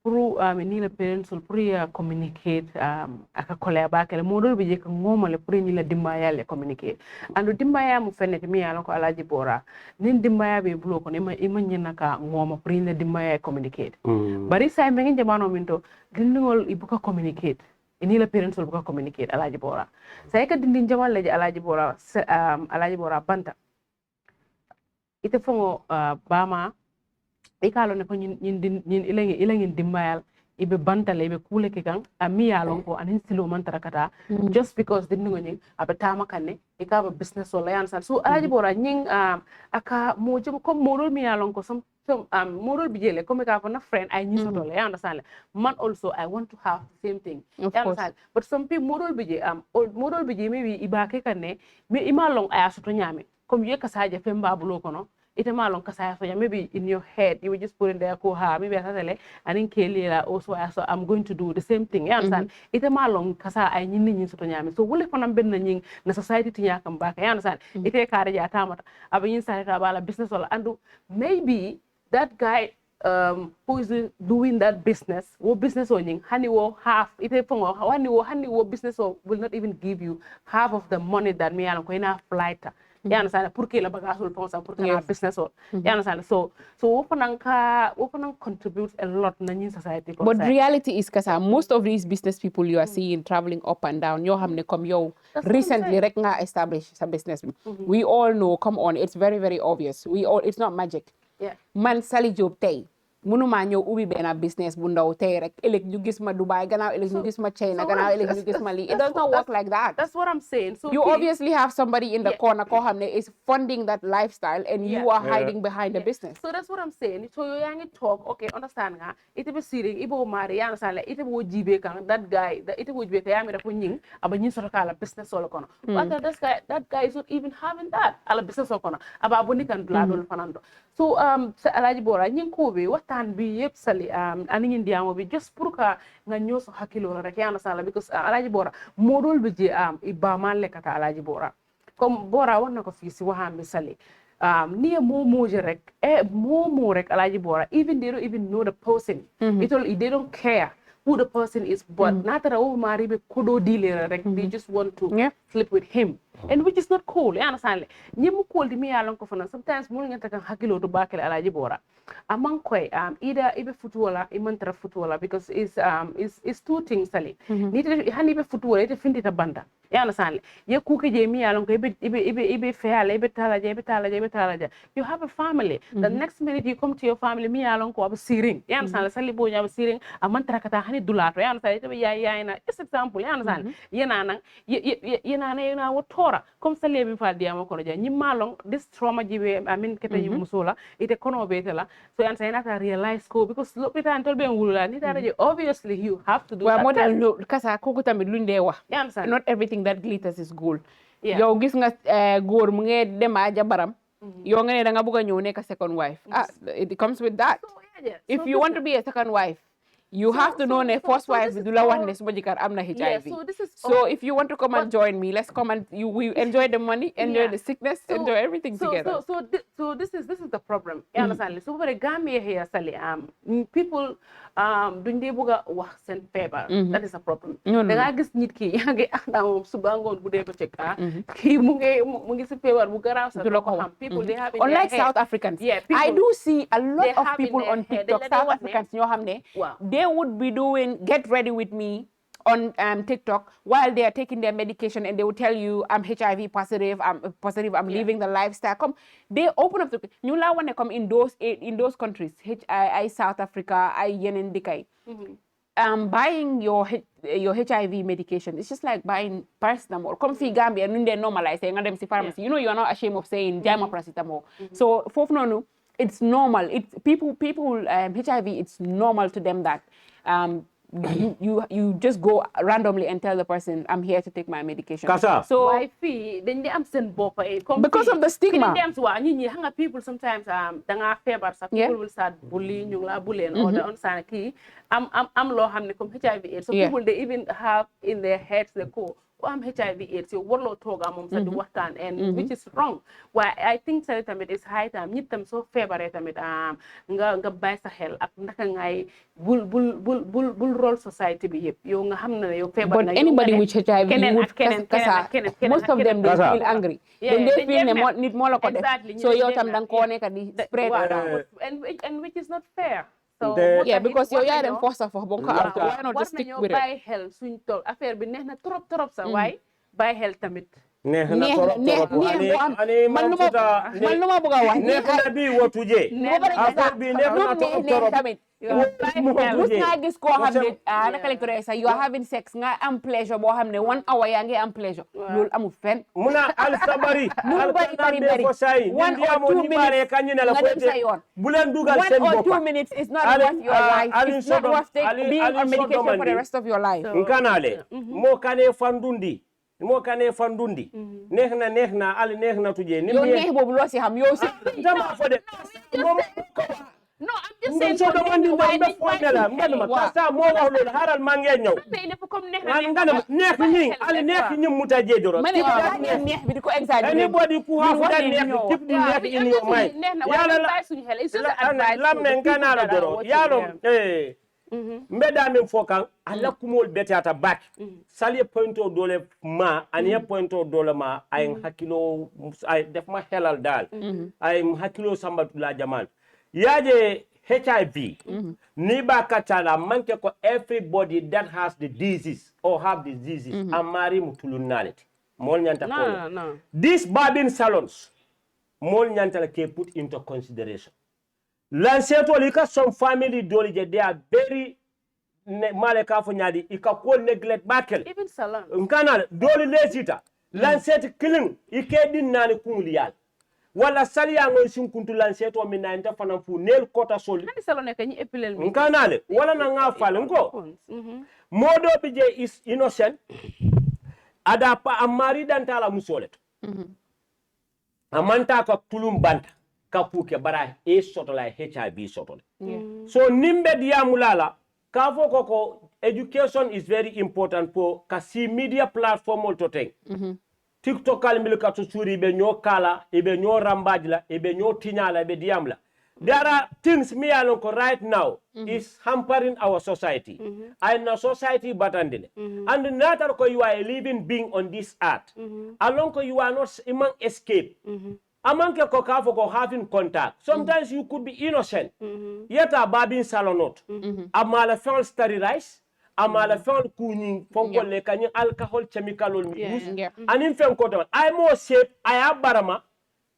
pour ni la parents will pour communicate aka kolea bakele modol be je ko ngomale pour ni la dimbaya le communicate ando dimbaya mu fenete mi yalla ko Alhagi Bora nin dimbaya be bulo ko ima nyina ka ngoma pour ni la dimbaya communicate bari say me ngi jamano minto dindingol ibuka communicate ini la parents will buka communicate Alhagi Bora saya ka dindin jamal leje Alhagi Bora banta ite fongo bama ikalo ne ko nyin ilangin dimbayal ibe bantale ibe kule kikan ami yalon ko anin silo man tarakata just because dinno nyin abata makane ikaba business wala yan san so Alhaji Bora nyin aka mojo ko modol mi yalon ko some model bijele come ka for na friend I need to you understand man also I want to have the same thing you understand but some people model bije model bije maybe ibake kanne me imalong aya soto nyame comme ye kasaje femba bulo kono ite malong kasaya so maybe in your head you were just putting there ko ha maybe asale anin kelila also so I'm going to do the same thing you understand ite malong kasa ay nyinni soto nyame so wole fanam ben na nying na society tinya kam baka you understand ite kare ja tamata abayin sa ta bala business wala andu maybe that guy who is doing that business, what business owning, honey will half it honey will business will not even give you half of the money that me and Koina flight. You understand? Porque la bagasul ponsa porque business or you understand? So open contributes a lot in the society. But reality is Kassa, most of these business people you are seeing traveling up and down, you have come yo recently established a business. We all know, come on, it's very, very obvious. It's not magic. Yeah. Man Sally Job tay munuma ñew ubi ben business bu ndaw tay rek elek ñu gis ma Dubai gannaaw elek ñu gis ma China gannaaw elek ñu gis ma li it does not work like that. That's what I'm saying. So you obviously have somebody in the corner ko xamne is funding that lifestyle and you are hiding behind the business. So that's what I'm saying. So you yangi talk okay understand nga ite be siring ibo mari yana sala ite bo jibe kan that guy ite bo jibe ka yami da ko ñing aba ñin soto kala business solo kono but that guy is not even having that ala business solo kono aba bo nikan bladol fanando. So Alhaji Bora ñing ko be waxtaan bi yépp sali ani ñi ndiamo bi just pour que nga ñoo so hakilo rek yana sala because Alhaji Bora modol bi je ibama lekata Alhaji Bora comme Bora won nako fi ci waxam bi sali near more rek rek Alhaji Bora even they don't even know the person they don't care who the person is but natara o mari be kodo dealer rek they just want to sleep with him and which is not cool you understand ñimu cool di mi yalon ko fana sometimes mo ngata kan hakilo to bakale Alhaji Bora among koy either ibe futu wala imantara futu wala because is two things sali ni hani be futu wala ite findita banda you understand ye kuke je mi yalon ko ibe feale ibe talaja you have a family the next minute you come to your family mi yalon ko ab siring you understand sali bo nyab siring amantara kata hani dulato you understand ite yaay na is example you understand yena nang yena wotora comme sali bi fa diamo ko ja ñi malong this trauma jibe amin kete yu musula ite kono betela so you understand that realize ko because look it and tell be wulula ni tara je obviously you have to do well that model Kassa ko tamit luñ dé wax you understand not everything that glitters is gold yow gis nga goor mu nge dem jabaram yow nga ne da nga bëgg ñëw nekk second wife it comes with that if you want to be a second wife you have to know ne first wife bi dula wax ne suma jikar amna HIV so if you want to come and join me let's come and we enjoy the money enjoy the sickness enjoy everything together so this is the problem you understand so for the Gambia here sali people duñ dé bëgg wax sen feebar that is a problem da nga gis nit ki yaa ngi da mom suba ngoon bu dé ko ci ki mu ngi ci feebar bu garaaw sa people they have unlike South Africans I do see a lot of people on TikTok South Africans ñoo xam ne they would be doing get ready with me on TikTok while they are taking their medication and they will tell you I'm HIV positive, I'm living the lifestyle. Come, they open up the new law when they come in those countries, South Africa, Yemen, Dikai. Buying your HIV medication, it's just like buying paracetamol. Come see Gambia, and they normalize saying them see pharmacy. You know you're not ashamed of saying jama paracetamol. So for no, it's normal. It's people HIV. It's normal to them that you just go randomly and tell the person I'm here to take my medication. Kassa. So why fee then they am send bopa because of the stigma. People sometimes danga fever so people will start bullying you la bullying or the on ki am lo xamne comme HIV so people they even have in their heads they go I'm HIV AIDS so warlo toga mom sa di waxtaan and which is wrong why I think sa tamit is high time nit tam so feebaré tamit nga bay sa xel ak naka ngay bul role society bi yépp yow nga xam na yow feebar na but anybody with HIV most of them they feel angry then they feel ne nit mo la ko def so yow tam dang ko nekk di spread and which is not fair. So because yow yaa dem force for bonko am why not just stick with it bàyyi xel suñ tool affaire bi neex na trop sa waay bàyyi xel tamit neex na torop ani man numa bëgg a wax neex na bi wotu je affaire bi neex na torop tamit mus naa gis koo xam ne naka lañ ko doon sax you are having sex nga am pleasure boo xam ne 1 hour yaa ngi am pleasure loolu amul fenn muna al sabari al bari ko say 1 or 2 minutes nga dem sa yoon bu leen dugal seen bopp 1 or 2 minutes is not worth your life it's not worth being on medication for the rest of your life nkanale mo kane fandundi neex na ali neex na tuje ni yow neex boobu loo si xam yow si dama fa de no I'm just saying so dama ndi ba fonela nganama Kassa mo wax loolu haral ma ngeen ñëw nganama neex ñi ali neex ñi muta je doro neex bi di ko exagger anybody ku have that neex tip di neex in your mind yalla lam ne nganala doro yalo mbeda min fokan ala kumol betata back sali pointo dole ma ani pointo dole ma ay hakilo ay def ma helal dal ay hakilo sambatula jamal yaje HIV ni ba katala manke ko everybody that has the disease or have the disease amari mutulunality mol nyanta ko these barbing salons mol nyanta ke put into consideration lanceto lika some family doli je they are very male ka fo nyaadi ika ko neglect bakel even salon nkana doli lesita lancet clean ike din nani kumuliyal wala saliya ngon sinkuntu lanceto min na nta fana fu nel kota sol hani salon ka ni epilel mi nkana le wala na nga fal ngo modo bije is innocent ada pa amari dantala musolet amanta ka tulum banta kapuke bara sotola HIV sotola so nimbe diamulala kafo koko education is very important for kasi media platform to thing TikTok kal milka to suri be nyo kala e be nyo rambajla e be nyo tinyala e be diamla there are things me alon ko right now is hampering our society and our society batandile and natar ko you are a living being on this earth alon ko you are not imang escape amanke ko kafo ko having contact sometimes you could be innocent yeta babin salonot amala fel sterilize amala fel kuning fonko le kanyi alcohol chemical ol mi use anin fen ko to ay mo shape ay abarama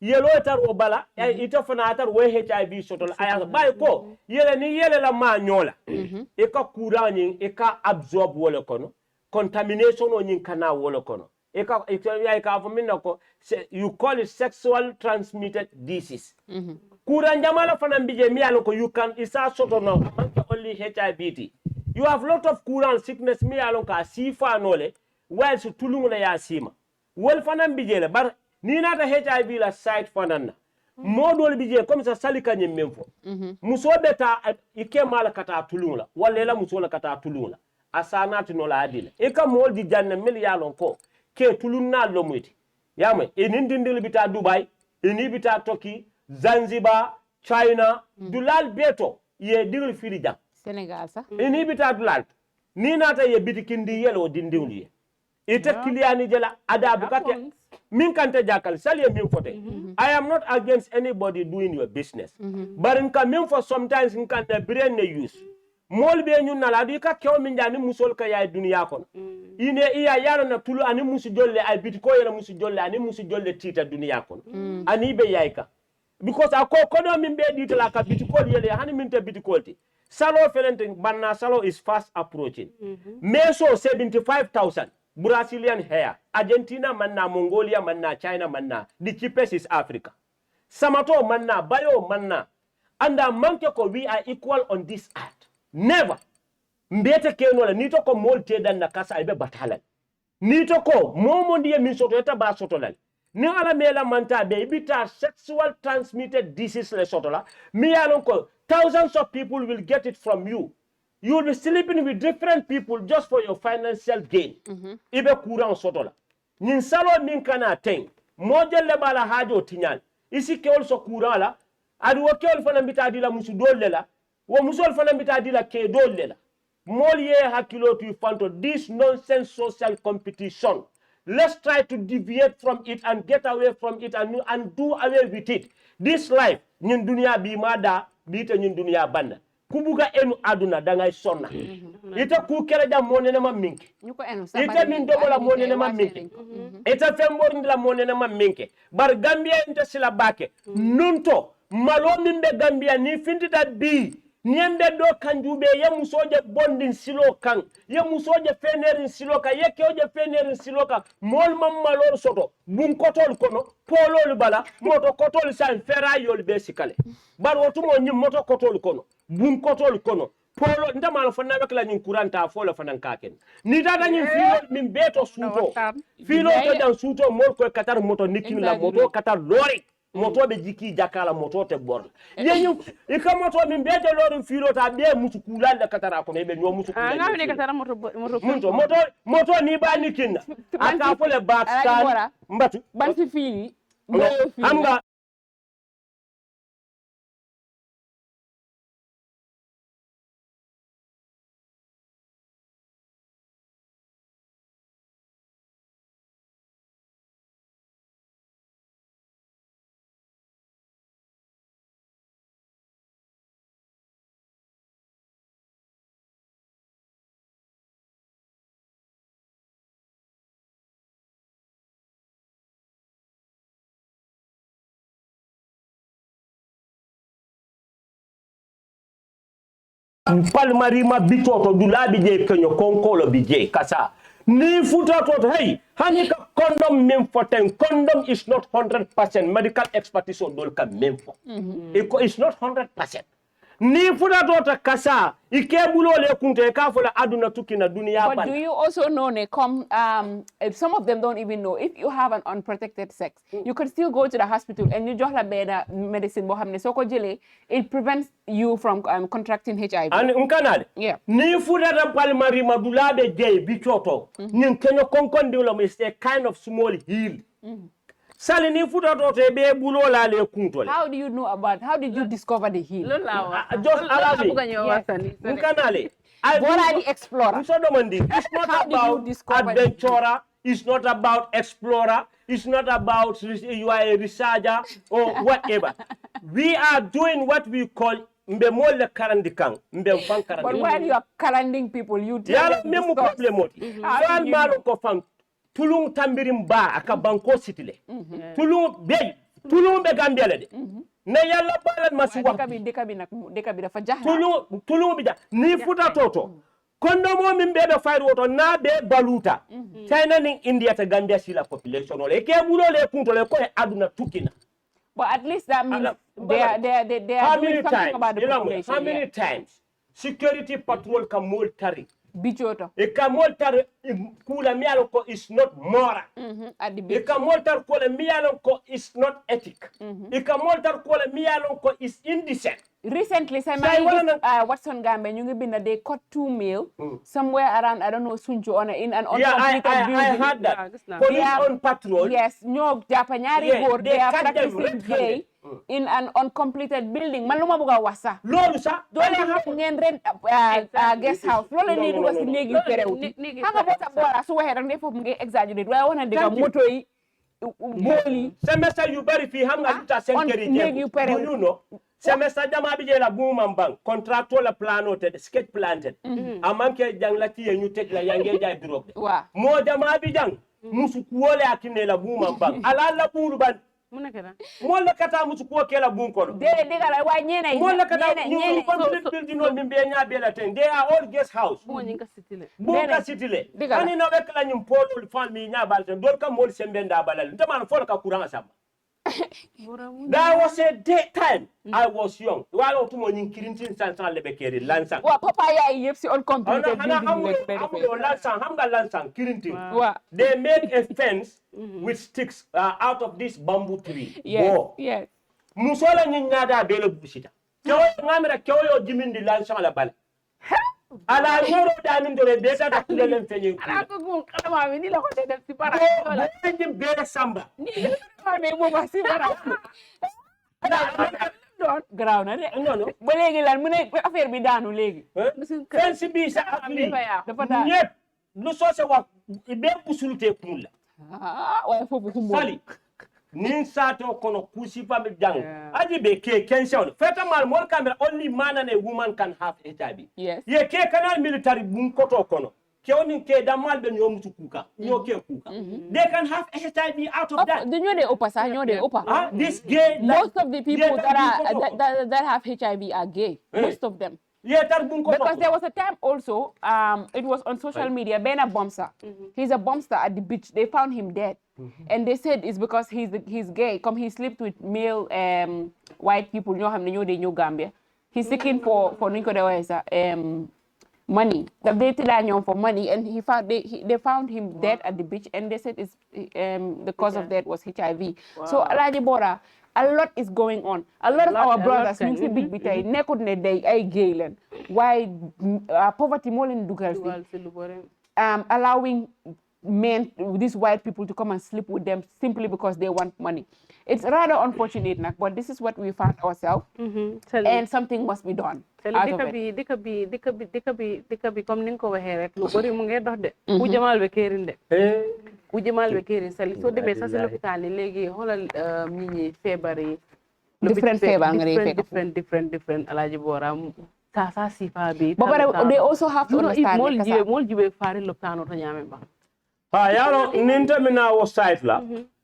yelo tar o bala ito fana tar we HIV sotol ay bay ko yele ni yele la ma nyola e ka kurani e ka absorb wala kono contamination o nyin kana wala kono you call it sexual transmitted disease. Kuran jamala fana mbije mi aloko you can isa soto no only HIV. You have lot of kuran sickness mi alonka sifa nole while su tulungu na ya sima. Wel fana mbije le bar ni nata HIV la site fanana. Modol bije comme ça salika nyememfo. Muso beta ike mala kata tulungu wala la muso la kata tulungu asana tinola adile. Eka mol di janna mili alonko ke tulunna lomwiti yame enindindil bita Dubai eni bita Turkey Zanzibar China dulal beto ye digil firija Senegal sa eni bita dulal ni nata ye bitikindi yelo dindiwli ite kiliani jela ada bukake min kante jakal sali min fote I am not against anybody doing your business but nka min for sometimes nka na brain ne use mol be nyun nala di ka kew min jani musol ka yaay duniya kon ine iya yaro na tulu ani musu jolle ay bitiko yela musu jolle ani musu jolle tita duniya kon ani be yaay ka because ako kono min be ditala ka bitiko yele hani min te bitiko ti salo felente banna salo is fast approaching meso 75,000 Brazilian hair Argentina manna Mongolia manna China manna the cheapest is Africa samato manna bayo manna anda manke ko we are equal on this earth never mbete kenola nito ko molte dan na Kassa ibe batalan nito ko momo ndiye min soto eta ba sotolal ni ala mela manta be bita sexual transmitted disease le sotola mi yalon ko thousands of people will get it from you will be sleeping with different people just for your financial gain ibe courant sotola nin salo min kana ten mojelle bala hajo tinyal isi kewol so courant la adu wo kewol fana bita dila musu dolle la wo musol fana bita dila ke dolle la mol ye hakilo tu fanto this nonsense social competition let's try to deviate from it and get away from it and do away with it this life ñun dunya bi mada bi te ñun dunya banda kubuga enu aduna da ngay sonna ita ku kera jam monene ma minke ita min dobola monene ma minke ita fembor ndila monene ma minke bar Gambia nta sila bake nunto malo min be Gambia ni findita bi niembe do kanjube ye musoje bondin silo kan ye musoje fenerin silo kan ye keoje fenerin silo kan mol mam malor soto bum kotol kono polol bala moto kotol san ferayol be sikale bar wotumo nyim moto kotol kono bum kotol kono polo ndama fa na bakla nyin kuranta fo la fanan kaken ni dada nyin filo min beto suto filo to dan suto mol ko katar moto nikin la moto katar lori moto be jiki jakala moto te bord yenyu ika moto min beto lori filo ta be musu kulal da katara ko be nyo musu kulal ngam ne katara moto ni ba nikin aka fo le bakstan mbatu ban fi fili anga palmarima bitoto dulabi je kenyo konkolo bije kasa ni futa to hey hanika condom memfoten condom is not 100% medical expertise dol ka memfo it's not 100% ni futa to kasa ikebulo le kunte ka fola aduna tukina dunia but do you also know if some of them don't even know if you have an unprotected sex you could still go to the hospital and you just have better medicine bo xamne soko jele it prevents you from contracting HIV and unkanade ni futa da palmari madulabe je bichoto nin kenyo konkondi lo is a kind of small hill sali ni futa to be bulo la le kuntole how do you know about how did you discover the hill just alabi unkanale Bora the explorer so domandi it's not about adventurer it's not about explorer it's not about you are a researcher or whatever we are doing what we call mbe molle karandikang mbe fankarandi but when you are karanding people you tell them memu problem moti fal malo ko fam tulung tambirim ba aka banko sitile tulung be Gambia le de ne yalla balan masuwa dekabi dafa jaha tulung bi da ni futa toto kondo mo min be fayr woto na be baluta China ning India ta Gambia sila population ole ke bulo le kunto le ko aduna tukina but at least that means they are doing something about the population how many times security patrol ka mol tari bichoto e ka moltar kula mialo ko is not moral e ka moltar ko le mialo ko is not ethic e ka moltar ko le mialo ko is indecent recently Watson Gambe ñu ngi bind they caught 2 male somewhere around I don't know Sunju on in an uncompleted building I heard that police on patrol yes ñoo jàpp ñaari góor they are practicing gay in an uncompleted building man luma bëgg wax sax loolu sax doole xam ngeen rent guest house loolu ni dugal ci néegi perew nga bo sa boora su waxee rek ne foofu ngay exaggerate waaye wax na dëgg moto yi booli semester yu bari fii xam nga lu tax seen kër yi you know semester jama bi je la buumam bang contracto la plano te sketch planted amanke jang la tiye ñu tej la yange jaay drogue mo jama bi jang musu kuole akine la buumam bang ala la buulu ban mo la kata musu ko kela buum ko de gala wa ñene mo la kata ñu complete building no mi be ñaabe la ten they are all guest house mo ñinga sitile buka sitile ani na wek la ñum polo famille ñaabal ten dol kam mol sembenda balal ndama fo ka courant sama That was a daytime. I was young. While to morning kirintin sansan lebekeri lansang. Wa papaya yepsi on completed lansang kirintin. They make a fence with sticks out of this bamboo tree. Yes. Musola nyingada belo busita. Kyo ngamira kyo yo jimindi lansang la bala. Ala ngoro damin dole beta da kulelen fenyin. Ala ko gun kadama mi ni la ko def ci para. Bo beta samba. Me mo ba si bara. Graw na de. Non ba legi lan mu ne affaire bi daanu legi. Fence bi sa afli. Dafa da. Ñepp lu sosé wax be busulté kula. Waaye fofu ku mo. Sali. nin sato kono kusi fam jang aji be ke kension feta mal mol camera only man and a woman can have HIV yes ye ke kanal military bun koto kono ke oni ke damal be nyom kuka nyo ke kuka they can have HIV out of that the ñode opa sa ñode opa this gay most of the people that have HIV are gay most of them because there was a time also it was on social media Bena Bomsa he's a bombster at the beach they found him dead and they said it's because he's gay come he slept with male white people ñoo xam ne ñoo de ñëw Gambia he's seeking for nuñ ko de waxee money they tila ñoom for money and they found him dead at the beach and they said it's the cause of death was HIV so Alhagi Bora a lot is going on a lot of our brothers ñu ngi si bij bi tey nekkut ne day ay gay leen waaye poverty moo leen dugal si allowing men these white people to come and sleep with them simply because they want money it's rather unfortunate nag but this is what we found ourselves and something must be done dika bi comme ni nga ko waxee rek lu bari mu ngi dox de ku jamal be kérin de ku jamal be kérin sali soo demee sa si lopitaan yi léegi xoolal nit ñi feebar yi different feebar nga fekk different Alhagi Bora sa sifa bi but they also have to understand mol jibe faari lopitaano to ñaame ba yalo ninta mina wo site la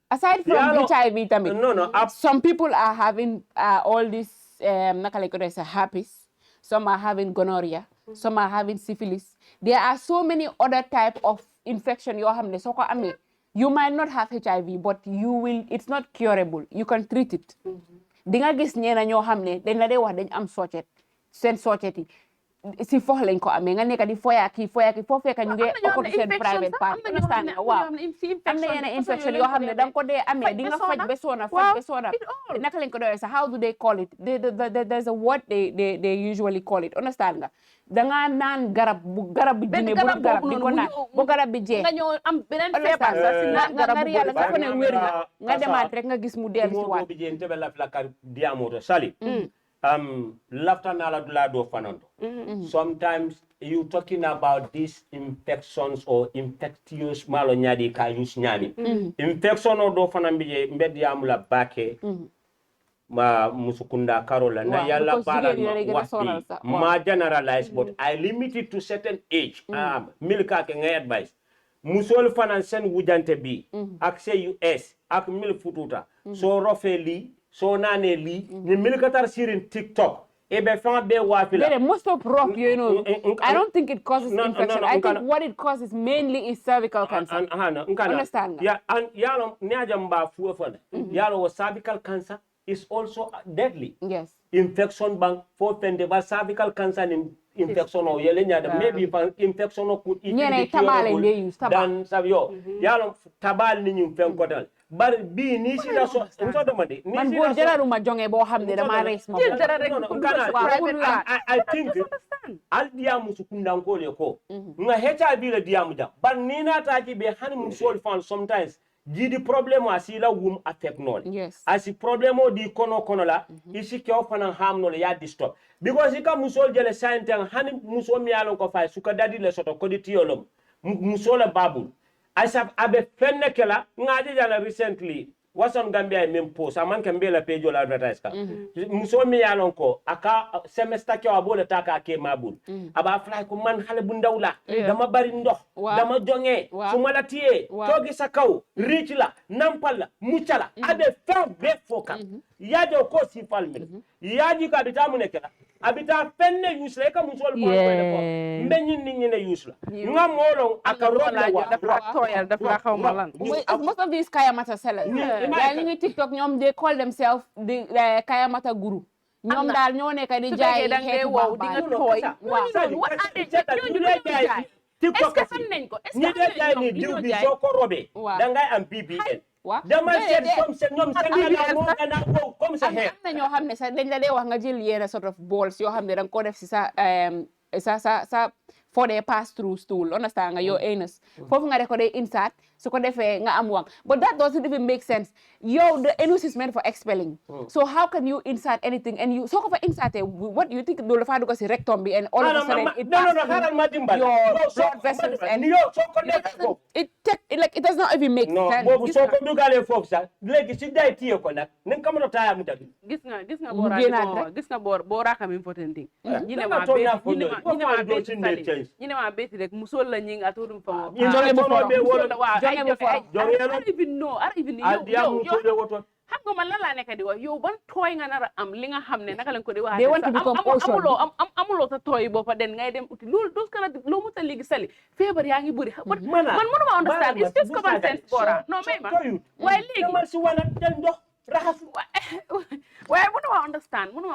aside from HIV tamit no some people are having all this naka lañ ko dee sa herpes some are having gonorrhea some are having syphilis there are so many other type of infection yoo xam ne soo ko amee you might not have HIV but it's not curable you can treat it di nga gis ñeena ñoo xam ne dañ la dee wax dañ am soccet seen soccet yi si fox lañ ko amee nga nekk di foyaaki foo fekk ñu ngi okoti seen private part understand nga waaw am na yeneen infection yoo xam ne danga ko dee amee di nga faj ba soona naka lañ ko doyee sax how do they call it there's a word they usually call it understand nga danga naan garab bu jinne bu garab di ko naan bu garab bi jeex nga ñëw am beneen feebar sax si naan garab bu yàlla nga ko ne wér nga demaat rek nga gis mu dellu si waat bi je ntebe la flaka diamoto sali lafta nala dula do fananto sometimes you talking about these infections or infectious malo nyadi ka yus nyami infection o do fanan bije mbed yamula bake ma musukunda karola na yalla bala ma generalize but I limit it to certain age milka ke ngay advice musol fanan sen wujante bi ak US ak mil fututa so rofeli so nane li ni milkatar sirin TikTok ebe fan be wafila most of rock you know I don't think it causes infection I think what it causes mainly is cervical cancer understand yeah and yalo nyajam ba fuofana yalo was cervical cancer is also deadly yes infection bang for fende cervical cancer in infection o yele nyada maybe infection o could ñene tabale they use dan savio yalo tabal ni ñu fen ko dal bar bi ni si la so do mande ni man bo jararuma jonge bo xamne dama res ma I think al diamu sukunda ngole ko nga HIV la diamu da bar ni na taji be han mu sol fan sometimes jidi problème asila wum affect non yes asi problème o di kono la isi ke ofana hamno le ya distop because ika musol jele sainten hani muso mi yalon ko fay suka dadi le soto ko di tiolom musola babul asab abe fenne kala ngaji jala recently wason Gambia e même post aman kan bela page la advertise ka muso mi yalon ko aka semester ke wabole taka ke mabul aba fly ko man xale bu ndaw la dama bari ndox dama jonge suma la tié togi sa kaw rich la nampal la mucala abe fa be foka yajo ko si falmi yaji ka bitamu nekela abita fenne yusle ka musol ko ko mbenyin ni ne yusla ngam molon aka rola dafa toyal dafa xawma lan most of these kayamata sellers ya ñu ngi TikTok ñoom they call themselves the kayamata guru ñoom daal ñoo nekk di jaay xeetu wow di nga tooy TikTok est-ce que xam nañ ko est-ce que ñi jaay ni diw bi soo ko robee da ngay am BBL dama seet comme c'est ñoom seen la mo na ko comme ça am na ñoo xam ne sax dañ la dee wax nga jël yenn sort of balls yoo xam ne danga ko def si sa for the pass through stool understand nga your anus foofu nga def ko day insert su ko defee nga am wang but that doesn't even make sense yow the anus is meant for expelling so how can you insert anything and you soo ko fa inserté what you think loolu dafaa dugg si rectum bi and all of a sudden it your blood vessels and it does not even make sense boobu soo ko dugalee foofu sax léegi si day téye ko nag ni nga ko mën a taaya mu tamit gis nga bora kam important thing ñine ma beti rek musol la ñing atorum fa jonge bu foro I don't even know xam nga man lan laa nekk di wax yow ban tooy nga nar a am li nga xam ne naka lañ ko di wax amuloo sa tooy boppa den ngay dem uti loolu dos kana loo mu ta léegi sali feebar yaa ngi bëri man mënuma understand it's just common sense Bora non mais ma waaye léegi si wana del ndox raxasu waaye mënuma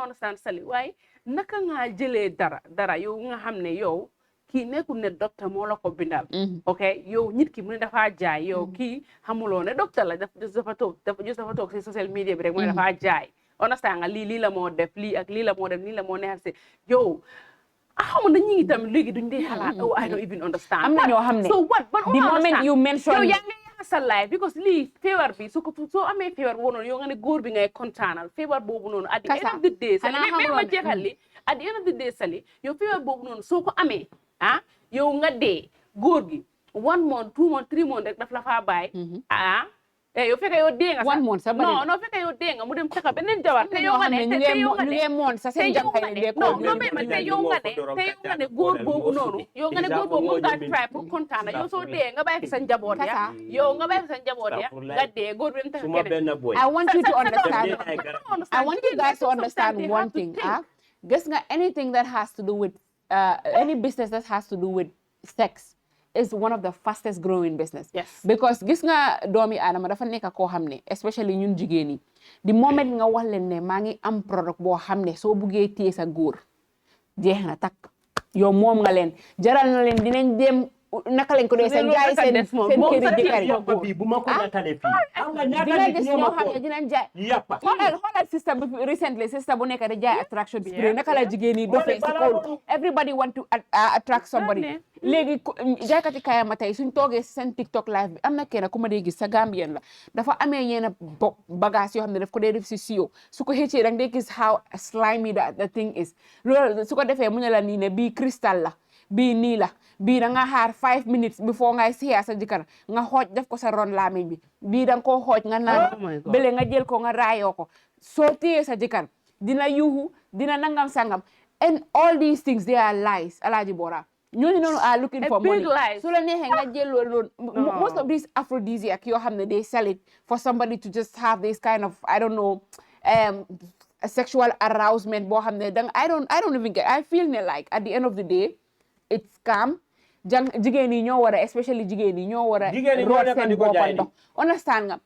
understand sali waaye naka nga jëlee dara yow nga xam ne yow kii nekkul ne docteur moo la ko bindal ok yow nit ki mu ne dafa jaay yow kii xamuloo ne docteur la dafa toog si social media bi rek mu ne dafa jaay understand nga lii la moo def lii ak lii la moo def lii la moo neexal si yow xamul na ñi ngi tam léegi duñ dee xalaat I don't even understand am na ñoo xam ne so what the moment you mention yow yaa ngi yàq sa life because lii feebar bi soo amee feebar boobu noonu yow nga ne góor bi ngay kontaanal feebar boobu noonu at the end of the day sali mais ma jeexal li at the end of the day sali yow feebar boobu noonu soo ko amee yow nga dee góor gi 1 month 2 month 3 month rek daf la faa bàyyi yow fekkee yow dee nga sax 1 month sax non fekkee yow dee nga mu dem taka beneen jabar te yow nga ne te yow nga ne góor boobu noonu yow nga ne góor boobu mu nga try pour kontaan yow soo dee nga bàyyi fi sa njaboot ya yow nga bàyyi fi sa njaboot ya nga dee góor bi dem taka keneen I want you to understand I want you guys to understand one thing gis nga anything that has to do with any business that has to do with sex is one of the fastest growing business. Yes. Because gis nga doomi aadama dafa nekk koo xam ne especially ñun jigéen ñi the moment nga wax leen ne maa ngi am product boo xam ne soo buggee téye sa góor jeex na takk yow moom nga leen jaral na leen dinañ dem naka lañ ko dee seen jaay seen këri jëkkër yi bu ma ko natale fii am nga ñaata dina gis ñoo xam ne dinañ jaay xoolal sister bu recently sister bu nekk da jaay attraction spray naka la jigéen yi dofee si kaw everybody want to attract somebody léegi jaaykati kaayama tey suñ toogee seen TikTok live bi am na kenn ku ma dee gis sa Gambien la dafa amee yenn bagage yoo xam ne daf ko dee def si siyo su ko xëccee rek dee gis how slimy the thing is loolu su ko defee mu ne la nii ne bii cristal la bii nii la bii da nga xaar 5 minutes before ngay siya sa jëkkër nga xooj def ko sa ron lamiñ bi bii da nga koo xooj nga naan bële nga jël ko nga raayoo ko soo téyee sa jëkkër dina yuuxu dina nangam sangam and all these things they are lies Alhagi Bora ñooñu noonu are looking for money su la neexee nga jël loolu most of these aphrodisiac yoo xam ne they sell it for somebody to just have this kind of I don't know a sexual arousement boo xam ne I don't even get I feel ne like at the end of the day it's scam jigéen yi ñoo war a especially jigéen yi ñoo war a root seen boppam ndox understand nga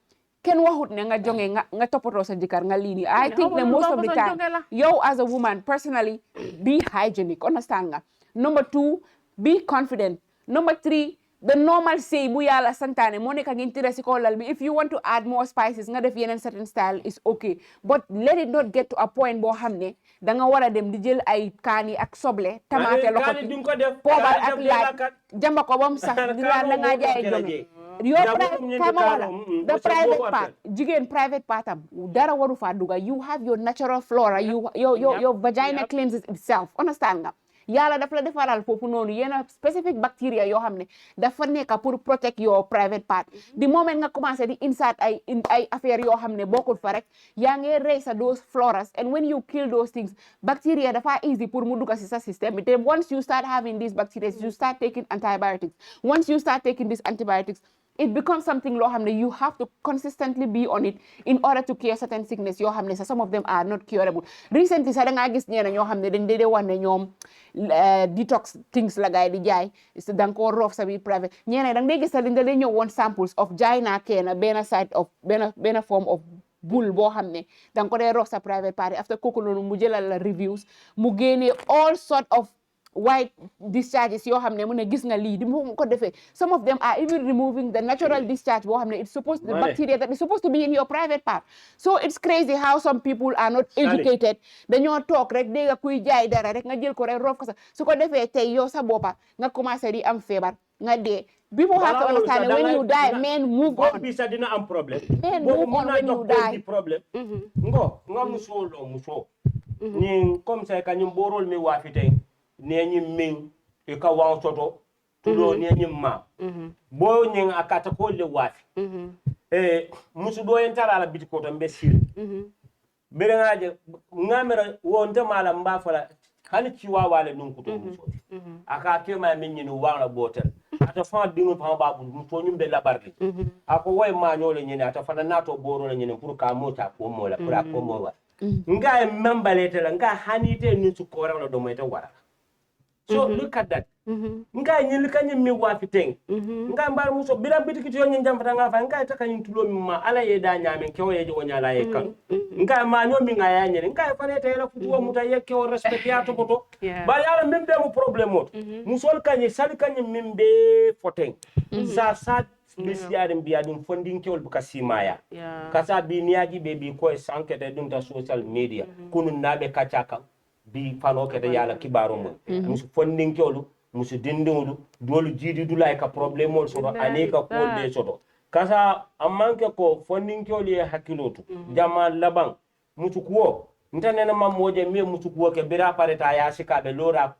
kenn waxut ne nga jonge nga toppatoo sa jëkkër nga lii nii I think ne most of the time yow as a woman personally be hygienic understand nga number 2 be confident number 3 the normal say bu yàlla santaane moo nekk ngeen tira si kaw lal bi if you want to add more spices nga def yeneen certain style is okay but let it not get to a point boo xam ne da nga war a dem di jël ay kaani ak soble tamaate loxoti poobar ak laaj jamba ko ba mu sax di naan da ngaa jaay jonge the private part jigéen private part am dara waru faa duga you have your natural flora your vagina cleanses itself understand nga yàlla daf la defaral foofu noonu yenn specific bacteria yoo xam ne dafa nekk pour protect your private part the moment nga commencé di insert ay affaire yoo xam ne bokkul fa rek yaa ngi raise those floras and when you kill those things bacteria dafa easy pour mu dugg si sa système bi te once you start having these bacteria you start taking antibiotics once you start taking these antibiotics it becomes something loo xam ne you have to consistently be on it in order to cure certain sickness yoo xam ne some of them are not curable recently sax da ngaa gis ñeena ñoo xam ne dañ dee wax ne ñoom detox things la gaay di jaay da nga koo roof sa biir private ñeena da nga dee gis sax dañ dee ñëw woon samples of jaay naa kenn benn side of benn form of bul boo xam ne da nga ko dee roof sa private party after kooku noonu mu jëlal la reviews mu génnee all sort of white discharges yoo xam ne mu ne gis nga lii di mu ko defee some of them are even removing the natural discharge boo xam ne it's supposed the bacteria that is supposed to be in your private part so it's crazy how some people are not educated dañoo toog rek dégg nga kuy jaay dara rek nga jël ko rek roof ko sax su ko defee tey yow sa boppa nga commencé di am feebar nga dee people have to understand that when you die, men move on. Bisa dina am problem. Men move on when you die. Problem. Nga muso. Ni comme ça ka nyum borol mi wa fite ne nyim min e ka wan soto tulo ne nyim ma. Bo nyin akata ko le wafi. Musu do entara la biti ko to mbe sir. Bere ngaje ngamera wonte mala mba fala hani ciwa wale nun kuto muso. Aka kema min nyinu wala botel. Ata fa dingu pa babu muso nyumbe la barli. Ako way ma nyole nyine ata fa nato boro le nyine pour ka mota ko mola pour ko mowa. Nga membalete la nga hanite ni su ko rawla do moyta wara. So look at that. Nga nyil kanyi mi wafi teng. Nga mbar muso bira bitiki to nyin jam fata nga fa nga ta kanyi tulo mi ma ala ye da nyame kewo ye jo nyala ye kan. Nga ma nyo mi nga ya nyene nga fa ne tayela futuwa muta ye kewo respect ya to koto. Ba yala mimbe mu problem mot. Musol kanyi sal kanyi mimbe foteng. Sa Bisiarim biadim funding kewol buka simaya. Kasa bi niaji baby ko sankete dum ta social media. Kunu nabe kachaka bi fano kete yala kibaro mo. Musu funding kewolu musu dindulu dolu jidi dulay ka problème so aneka ko de soto. Kasa amanke ko funding kewol ye hakilotu. Jama labang musu kuo ntanena mamoje me musu kuo ke bira pareta ya sikabe lora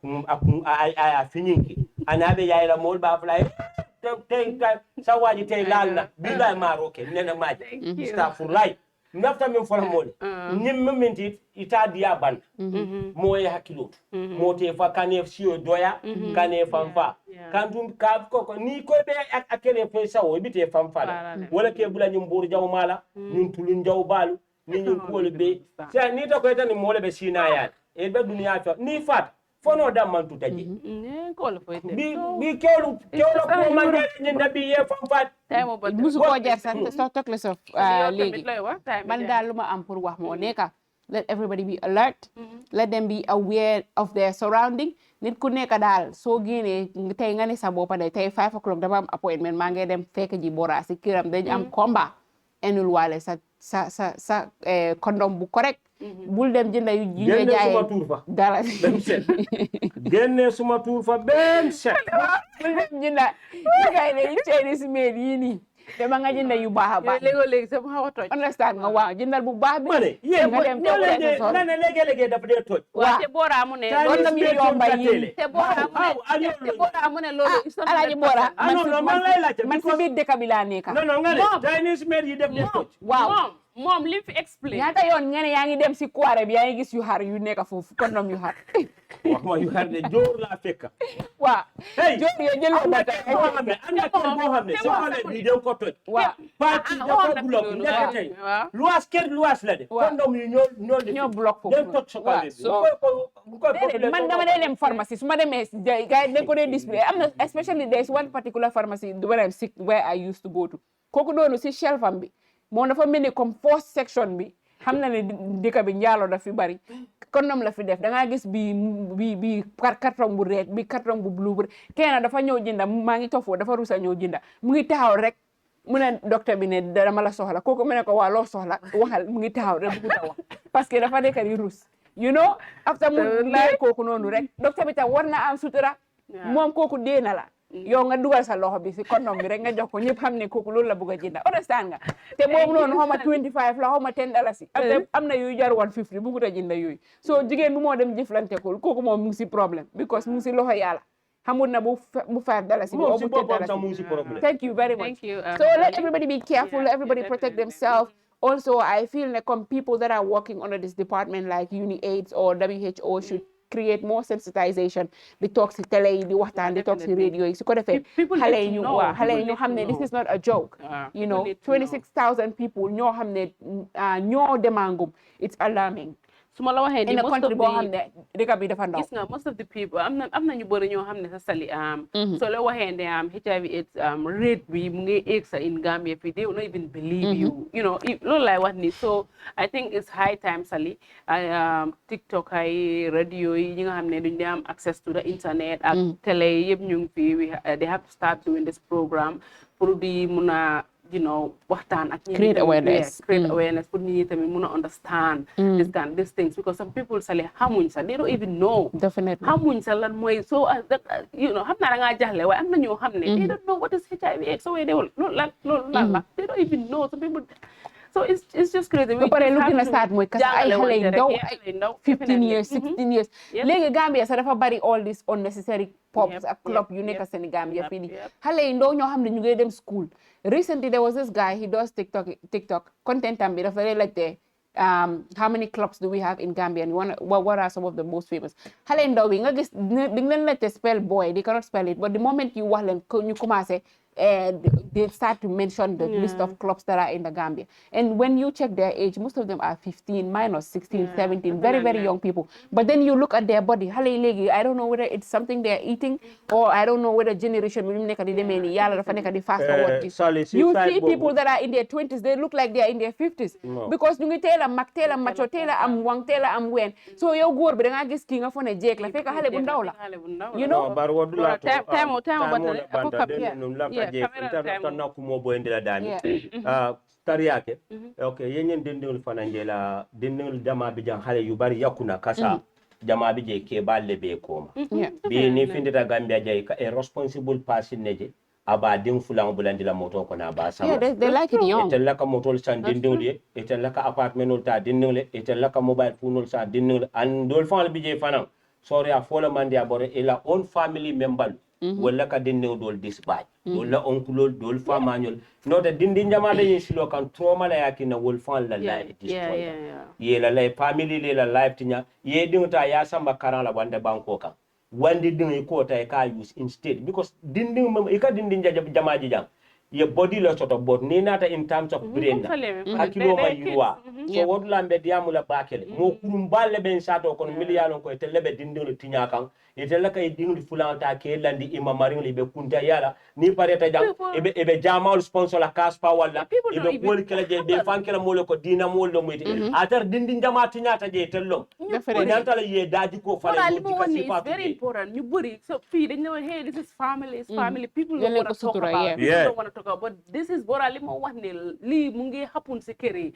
aya fininki. Anabe yaila mol ba fly sawaji tay lalna billahi maroke nena maji astaghfirullah nafta min fala mole nim minti ita dia ban moye hakilotu mote fa kanef sio doya kanef famfa kantum ka ko ni ko be akene fe sawo bite famfa wala ke bula nyum buru jaw mala nyum tulun jaw balu ni nyum ko le be sa ni to ko tan mole be sina ya e be dunya fa ni fat fono da man tutaji bi kewlu ko man ni nabi ye fam fat musu ko jar sa tokle sof legi man dal luma am pour wax mo neka let everybody be alert let them be aware of their surrounding nit ku neka dal so gene tay nga ne sa bopa day tay 5 o'clock dama am appointment ma ngay dem fekk ji Bora ci kiram dañ am combat enul wale sa condom bu correct bul dem jënda yu ñu jaay dara dem set génné suma tour fa ben set bul dem jënda gay ne Chinese made yi ni dama nga jënda yu baax ba léegi sama xawa toj understand nga waaw jëndal bu baax bi mané yeen nga dem to na ne léegi dafa dé toj wa te Bora mu ne loolu mi yomba yi te Bora mu ne loolu Alhagi Bora man lay laaj man ci biir dëkk bi laa nekk non nga ne Chinese made yi def dé toj waaw moom li fi explain ñaata yoon ngeen yaa ngi dem si kuwaare bi yaa ngi gis yu xar yu nekk foofu condom yu xar wax ma yu xar ne joor laa fekk waaw joor yo jël ko bata am na kër boo xam ne soo xoolee bi dem ko toj waaw parti dafa bloc nekk tey luwaas kër luwaas la de condom yu ñoo bloc foofu dem toj sokalé bi man dama dee dem pharmacie su ma demee gars dañ ko dee display am na especially there's one particular pharmacy when I'm sick where I used to go to kooku doonu si shelf am bi moom dafa mel ni comme first section bi xam na ne dëkk bi njaaloo daf fi bari condom la fi def da ngaa gis bi carton bu red bi carton bu blue bu kenn dafa ñëw jënda maa ngi tofoo dafa rusa ñëw jënda mu ngi taxaw rek mu ne docteur bi ne dama la soxla kooku mu ne ko waa loo soxla waxal mu ngi taxaw rek bu ko wax parce que dafa nekk di rus you know after mu lay kooku noonu rek docteur bi tam war na am sutura moom kooku dee na la yow nga dugal sa loxo bi si condom bi rek nga jox ko ñëpp xam ne kooku loolu la bëgg a jënda understand nga te boobu noonu xaw ma 25 la xaw ma 10 dalasi am na yuy jar 150 bëggut a jënda yooyu so jigéen bu moo dem jëflante ko kooku moom mu ngi si problème because mu ngi si loxo yàlla xamul na bu 5 dalasi bu 10 dalasi thank you very much so let everybody be careful let everybody protect themselves also I feel like people that are working under this department like UniAIDS or WHO should create more sensitization di talk si télé yi di waxtaan di talk si radio yi su ko defee xale yi ñu xam ne this is not a joke you know 26,000 people ñoo xam ne ñoo demangum it's alarming su ma la waxee ni most of boo xam ne dëkk bi dafa ndaw gis nga most of the people am na ñu bëri ñoo xam ne sa sali so la waxee ne HIV AIDS rate bi mu ngi egg sa in Gambia fii they will not even believe you know loolu lay wax ni so I think it's high time sali TikTok ay radio yi ñi nga xam ne duñ di am access to the internet ak télé yëpp ñu ngi fii they have to start doing this program pour di mun a you know, waxtaan ak create awareness. Create awareness pour nit ñi tamit mun a understand these things, because some people sale xamuñ sax, they don't even know. Definitely. Xamuñ sax lan mooy, so you know, xam naa da ngaa jaxle waaye am na ñoo xam ne they don't know what is HIV/AIDS, so they don't they don't even know. Some people, so it's just crazy. ba pare lu gën a saat mooy Kassa ay xale yu ndaw 15 years 16 years léegi Gambia sax dafa bari all this unnecessary pubs ak club yu nekk seen Gambia fii nii xale yu ndaw ñoo xam ne ñu ngi dem school. Recently there was this guy, he does TikTok content am bi dafa lay laajte how many clubs do we have in Gambia and what are some of the most famous. Xale yu ndaw bi nga gis di nga leen laajte spell boy, they cannot spell it, but the moment you wax leen ñu commencé they start to mention the list of clubs that are in the Gambia. And when you check their age, most of them are 15, minus 16, 17, very, very young people. But then you look at their body, I don't know whether it's something they're eating or I don't know whether generation, fast forward. You see people that are in their 20s, they look like they're in their 50s. No. Because you tell them, macho, am wang, am wen. So you go, but I guess king of on a jake, like a you know? Tanna kumo boyendela dani tariyake okay yenyen dindul fanangela dindul jama bijan hale yu bari yakuna Kassa jama bije ke balle be koma bi ni findita Gambia jay ka a responsible person neje aba din fulan bulandila moto ko na ba sama they like it young etel ka moto san dindul ye etel ka apartment ta dindul etel ka mobile phone sa dindul and dol fan bije fanan sorry a fola mandi abore ila own family member wala ka dindul dol disbaj wala onkulol dol famanyol no da dindin jama da yin silo kan trauma la yakina wol fan la life destroy ye la life family le la life tinya ye dinta ya samba karan la wande banko kan wandi din ko ta ka use instead because dindin ka dindin jama jam ye body la sort of but ni nata in terms of brain hakilo ma yuwa so wod lambe diamula bakele mo kurum balle ben sato kon miliyalon ko telebe dindin tinya kan itella kay dingli fulanta ke landi imamarin libe kunta yala ni pareta jam ebe jamal sponsor la kaspa wala ebe pol kala je be fankela molo ko dina molo muyti atar dindin jamati nyata je tellom nyanta la ye daji ko fala it's very important you buri so fi dañ know hey this is family people don't want to talk about people don't want to talk about but this is bora limo wax ne li mu ngi happen ci kër yi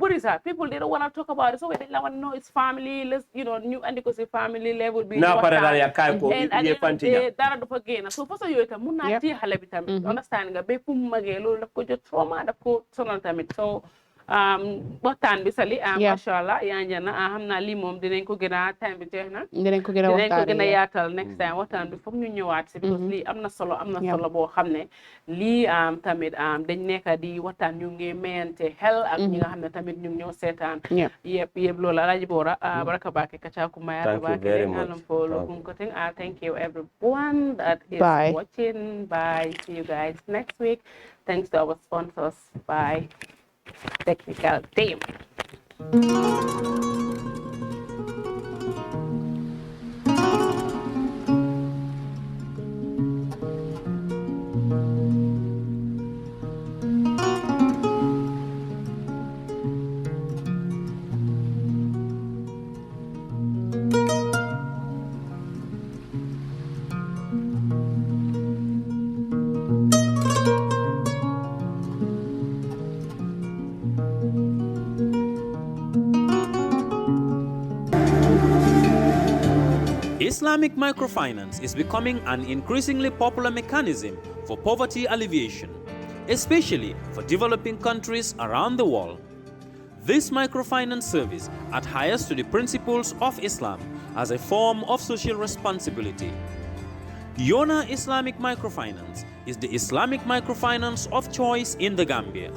buri sa people they don't want to talk about it so they want to know it's family let's you know ñu andi ko ci family level bi dara du fa génn so façon yooyu tam mun naa téye xale bi tamit understand nga ba fu mu magee loolu daf ko jot trauma daf ko sonal tamit so waxtaan bi sali masha Allah yaa njana xam naa lii moom dinañ ko gën a time bi jeex na dinañ ko gën a yaatal next time waxtaan bi foog ñu ñëwaat si because lii am na solo boo xam ne lii tamit dañ nekk di waxtaan ñu ngi mayante xel ak ñi nga xam ne tamit ñu ngi ñoo seetaan yëpp loolu Alhagi Bora baraka bake kacha kumaya bake alam fo lokum ko ting thank you everyone that is watching bye see you guys next week thanks to our sponsors bye technical team. Islamic microfinance is becoming an increasingly popular mechanism for poverty alleviation, especially for developing countries around the world. This microfinance service adheres to the principles of Islam as a form of social responsibility. Yona Islamic Microfinance is the Islamic microfinance of choice in the Gambia,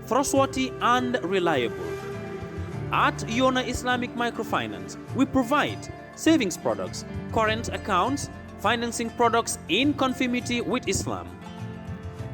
trustworthy and reliable. At Yona Islamic Microfinance, we provide savings products, current accounts, financing products in conformity with Islam.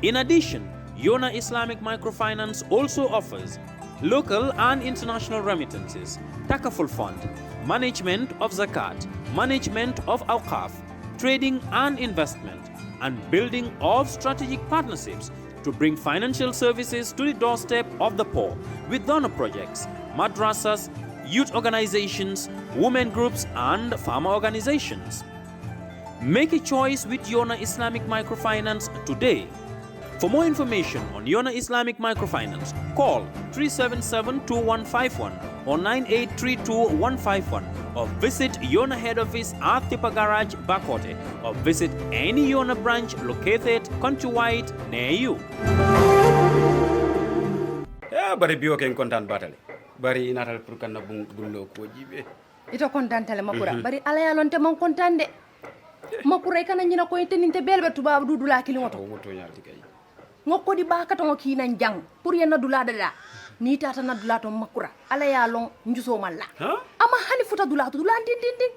In addition, Yona Islamic Microfinance also offers local and international remittances, takaful fund, management of zakat, management of awqaf, trading and investment, and building of strategic partnerships to bring financial services to the doorstep of the poor with donor projects, madrasas, youth organizations, women groups, and farmer organizations. Make a choice with Yona Islamic Microfinance today. For more information on Yona Islamic Microfinance, call 377-2151 or 9832-151 or visit Yona head office at Tipa Garage, Bakote, or visit any Yona branch located countrywide near you. Yeah, bari biyo ken kontan batale. Bari inatal pour kan bullo ko jibe. Ito kontan tale makura. Bari ala ya lonte man kontan de. Makura kana nyina ko teninte belbe tuba du dula kili moto. Moto nyalti kay. Ngoko di baka to ngoki nan jang pour yena dula dada. Ni tata na dula to makura. Ala ya long njuso malla. Ama hani futa dula to dula din.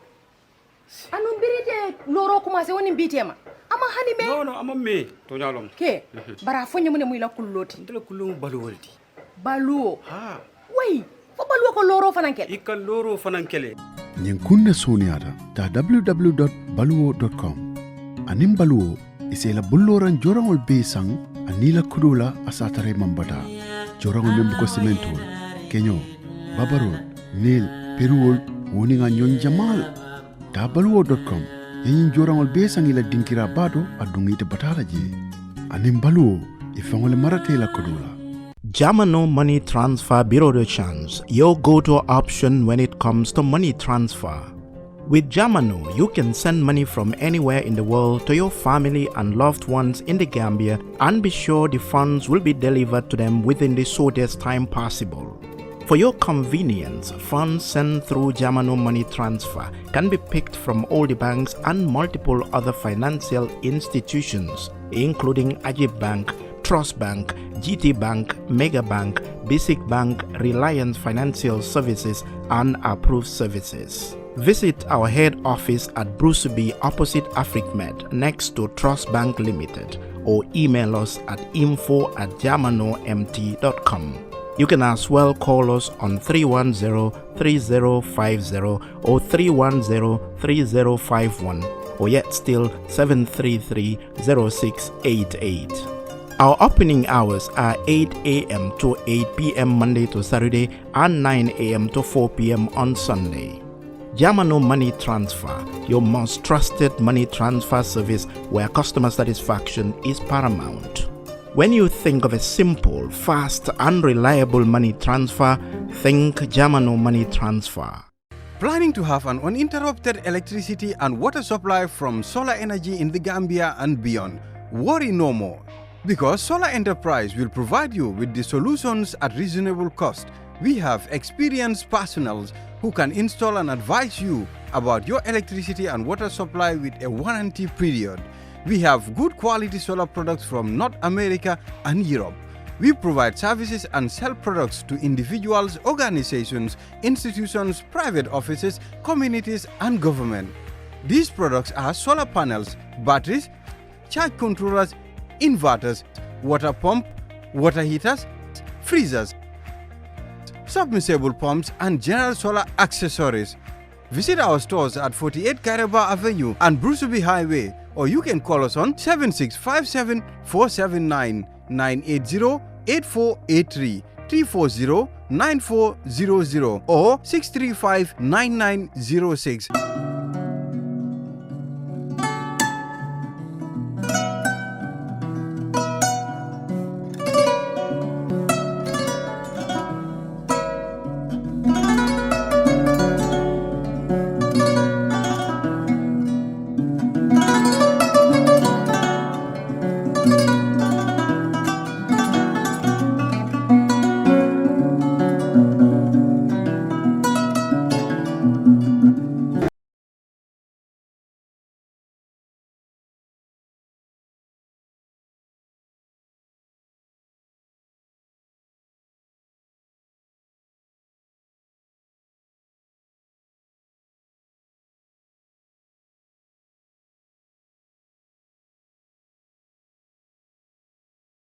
Anu birite loro commencé woni bitema. Ama hani me. No, ama me to nyalom. Ke bara fonye mun muy la kulloti. Ndela kullu balu waldi. Baluo. Wai, fo baluo ko loro fanankele. Ikal loro fanankele. ñin kunna soniyata ta www.baluwo.com anin baluwo isela bulloran jorangol be sang anila kudula asatare mambata jorangol membu ko sementol kenyo babarol nil peruol woni nga nyon jamal ta baluwo.com yin jorangol be sang ila dinkira bado adungite batala je anin baluwo ifangole marate la kudula. Jamano Money Transfer Bureau de Change, your go-to option when it comes to money transfer. With Jamano, you can send money from anywhere in the world to your family and loved ones in the Gambia and be sure the funds will be delivered to them within the shortest time possible. For your convenience, funds sent through Jamano Money Transfer can be picked from all the banks and multiple other financial institutions, including Ajib Bank, Trust Bank, GT Bank, Mega Bank, Basic Bank, Reliance Financial Services, and Approved Services. Visit our head office at Bruceby opposite AfricMed next to Trust Bank Limited or email us at info@jamanomt.com. You can as well call us on 310-3050 or 310-3051 or yet still 733-0688. Our opening hours are 8 a.m. to 8 p.m. Monday to Saturday and 9 a.m. to 4 p.m. on Sunday. Jamano Money Transfer, your most trusted money transfer service where customer satisfaction is paramount. When you think of a simple, fast, and reliable money transfer, think Jamano Money Transfer. Planning to have an uninterrupted electricity and water supply from solar energy in the Gambia and beyond? Worry no more. Because Solar Enterprise will provide you with the solutions at reasonable cost. We have experienced personnel who can install and advise you about your electricity and water supply with a warranty period. We have good quality solar products from North America and Europe. We provide services and sell products to individuals, organizations, institutions, private offices, communities, and government. These products are solar panels, batteries, charge controllers, inverters, water pump, water heaters, freezers, submersible pumps, and general solar accessories. Visit our stores at 48 Caraba Avenue and Bruceby Highway, or you can call us on 7657-479-980-8483, 340-9400, or 635-9906.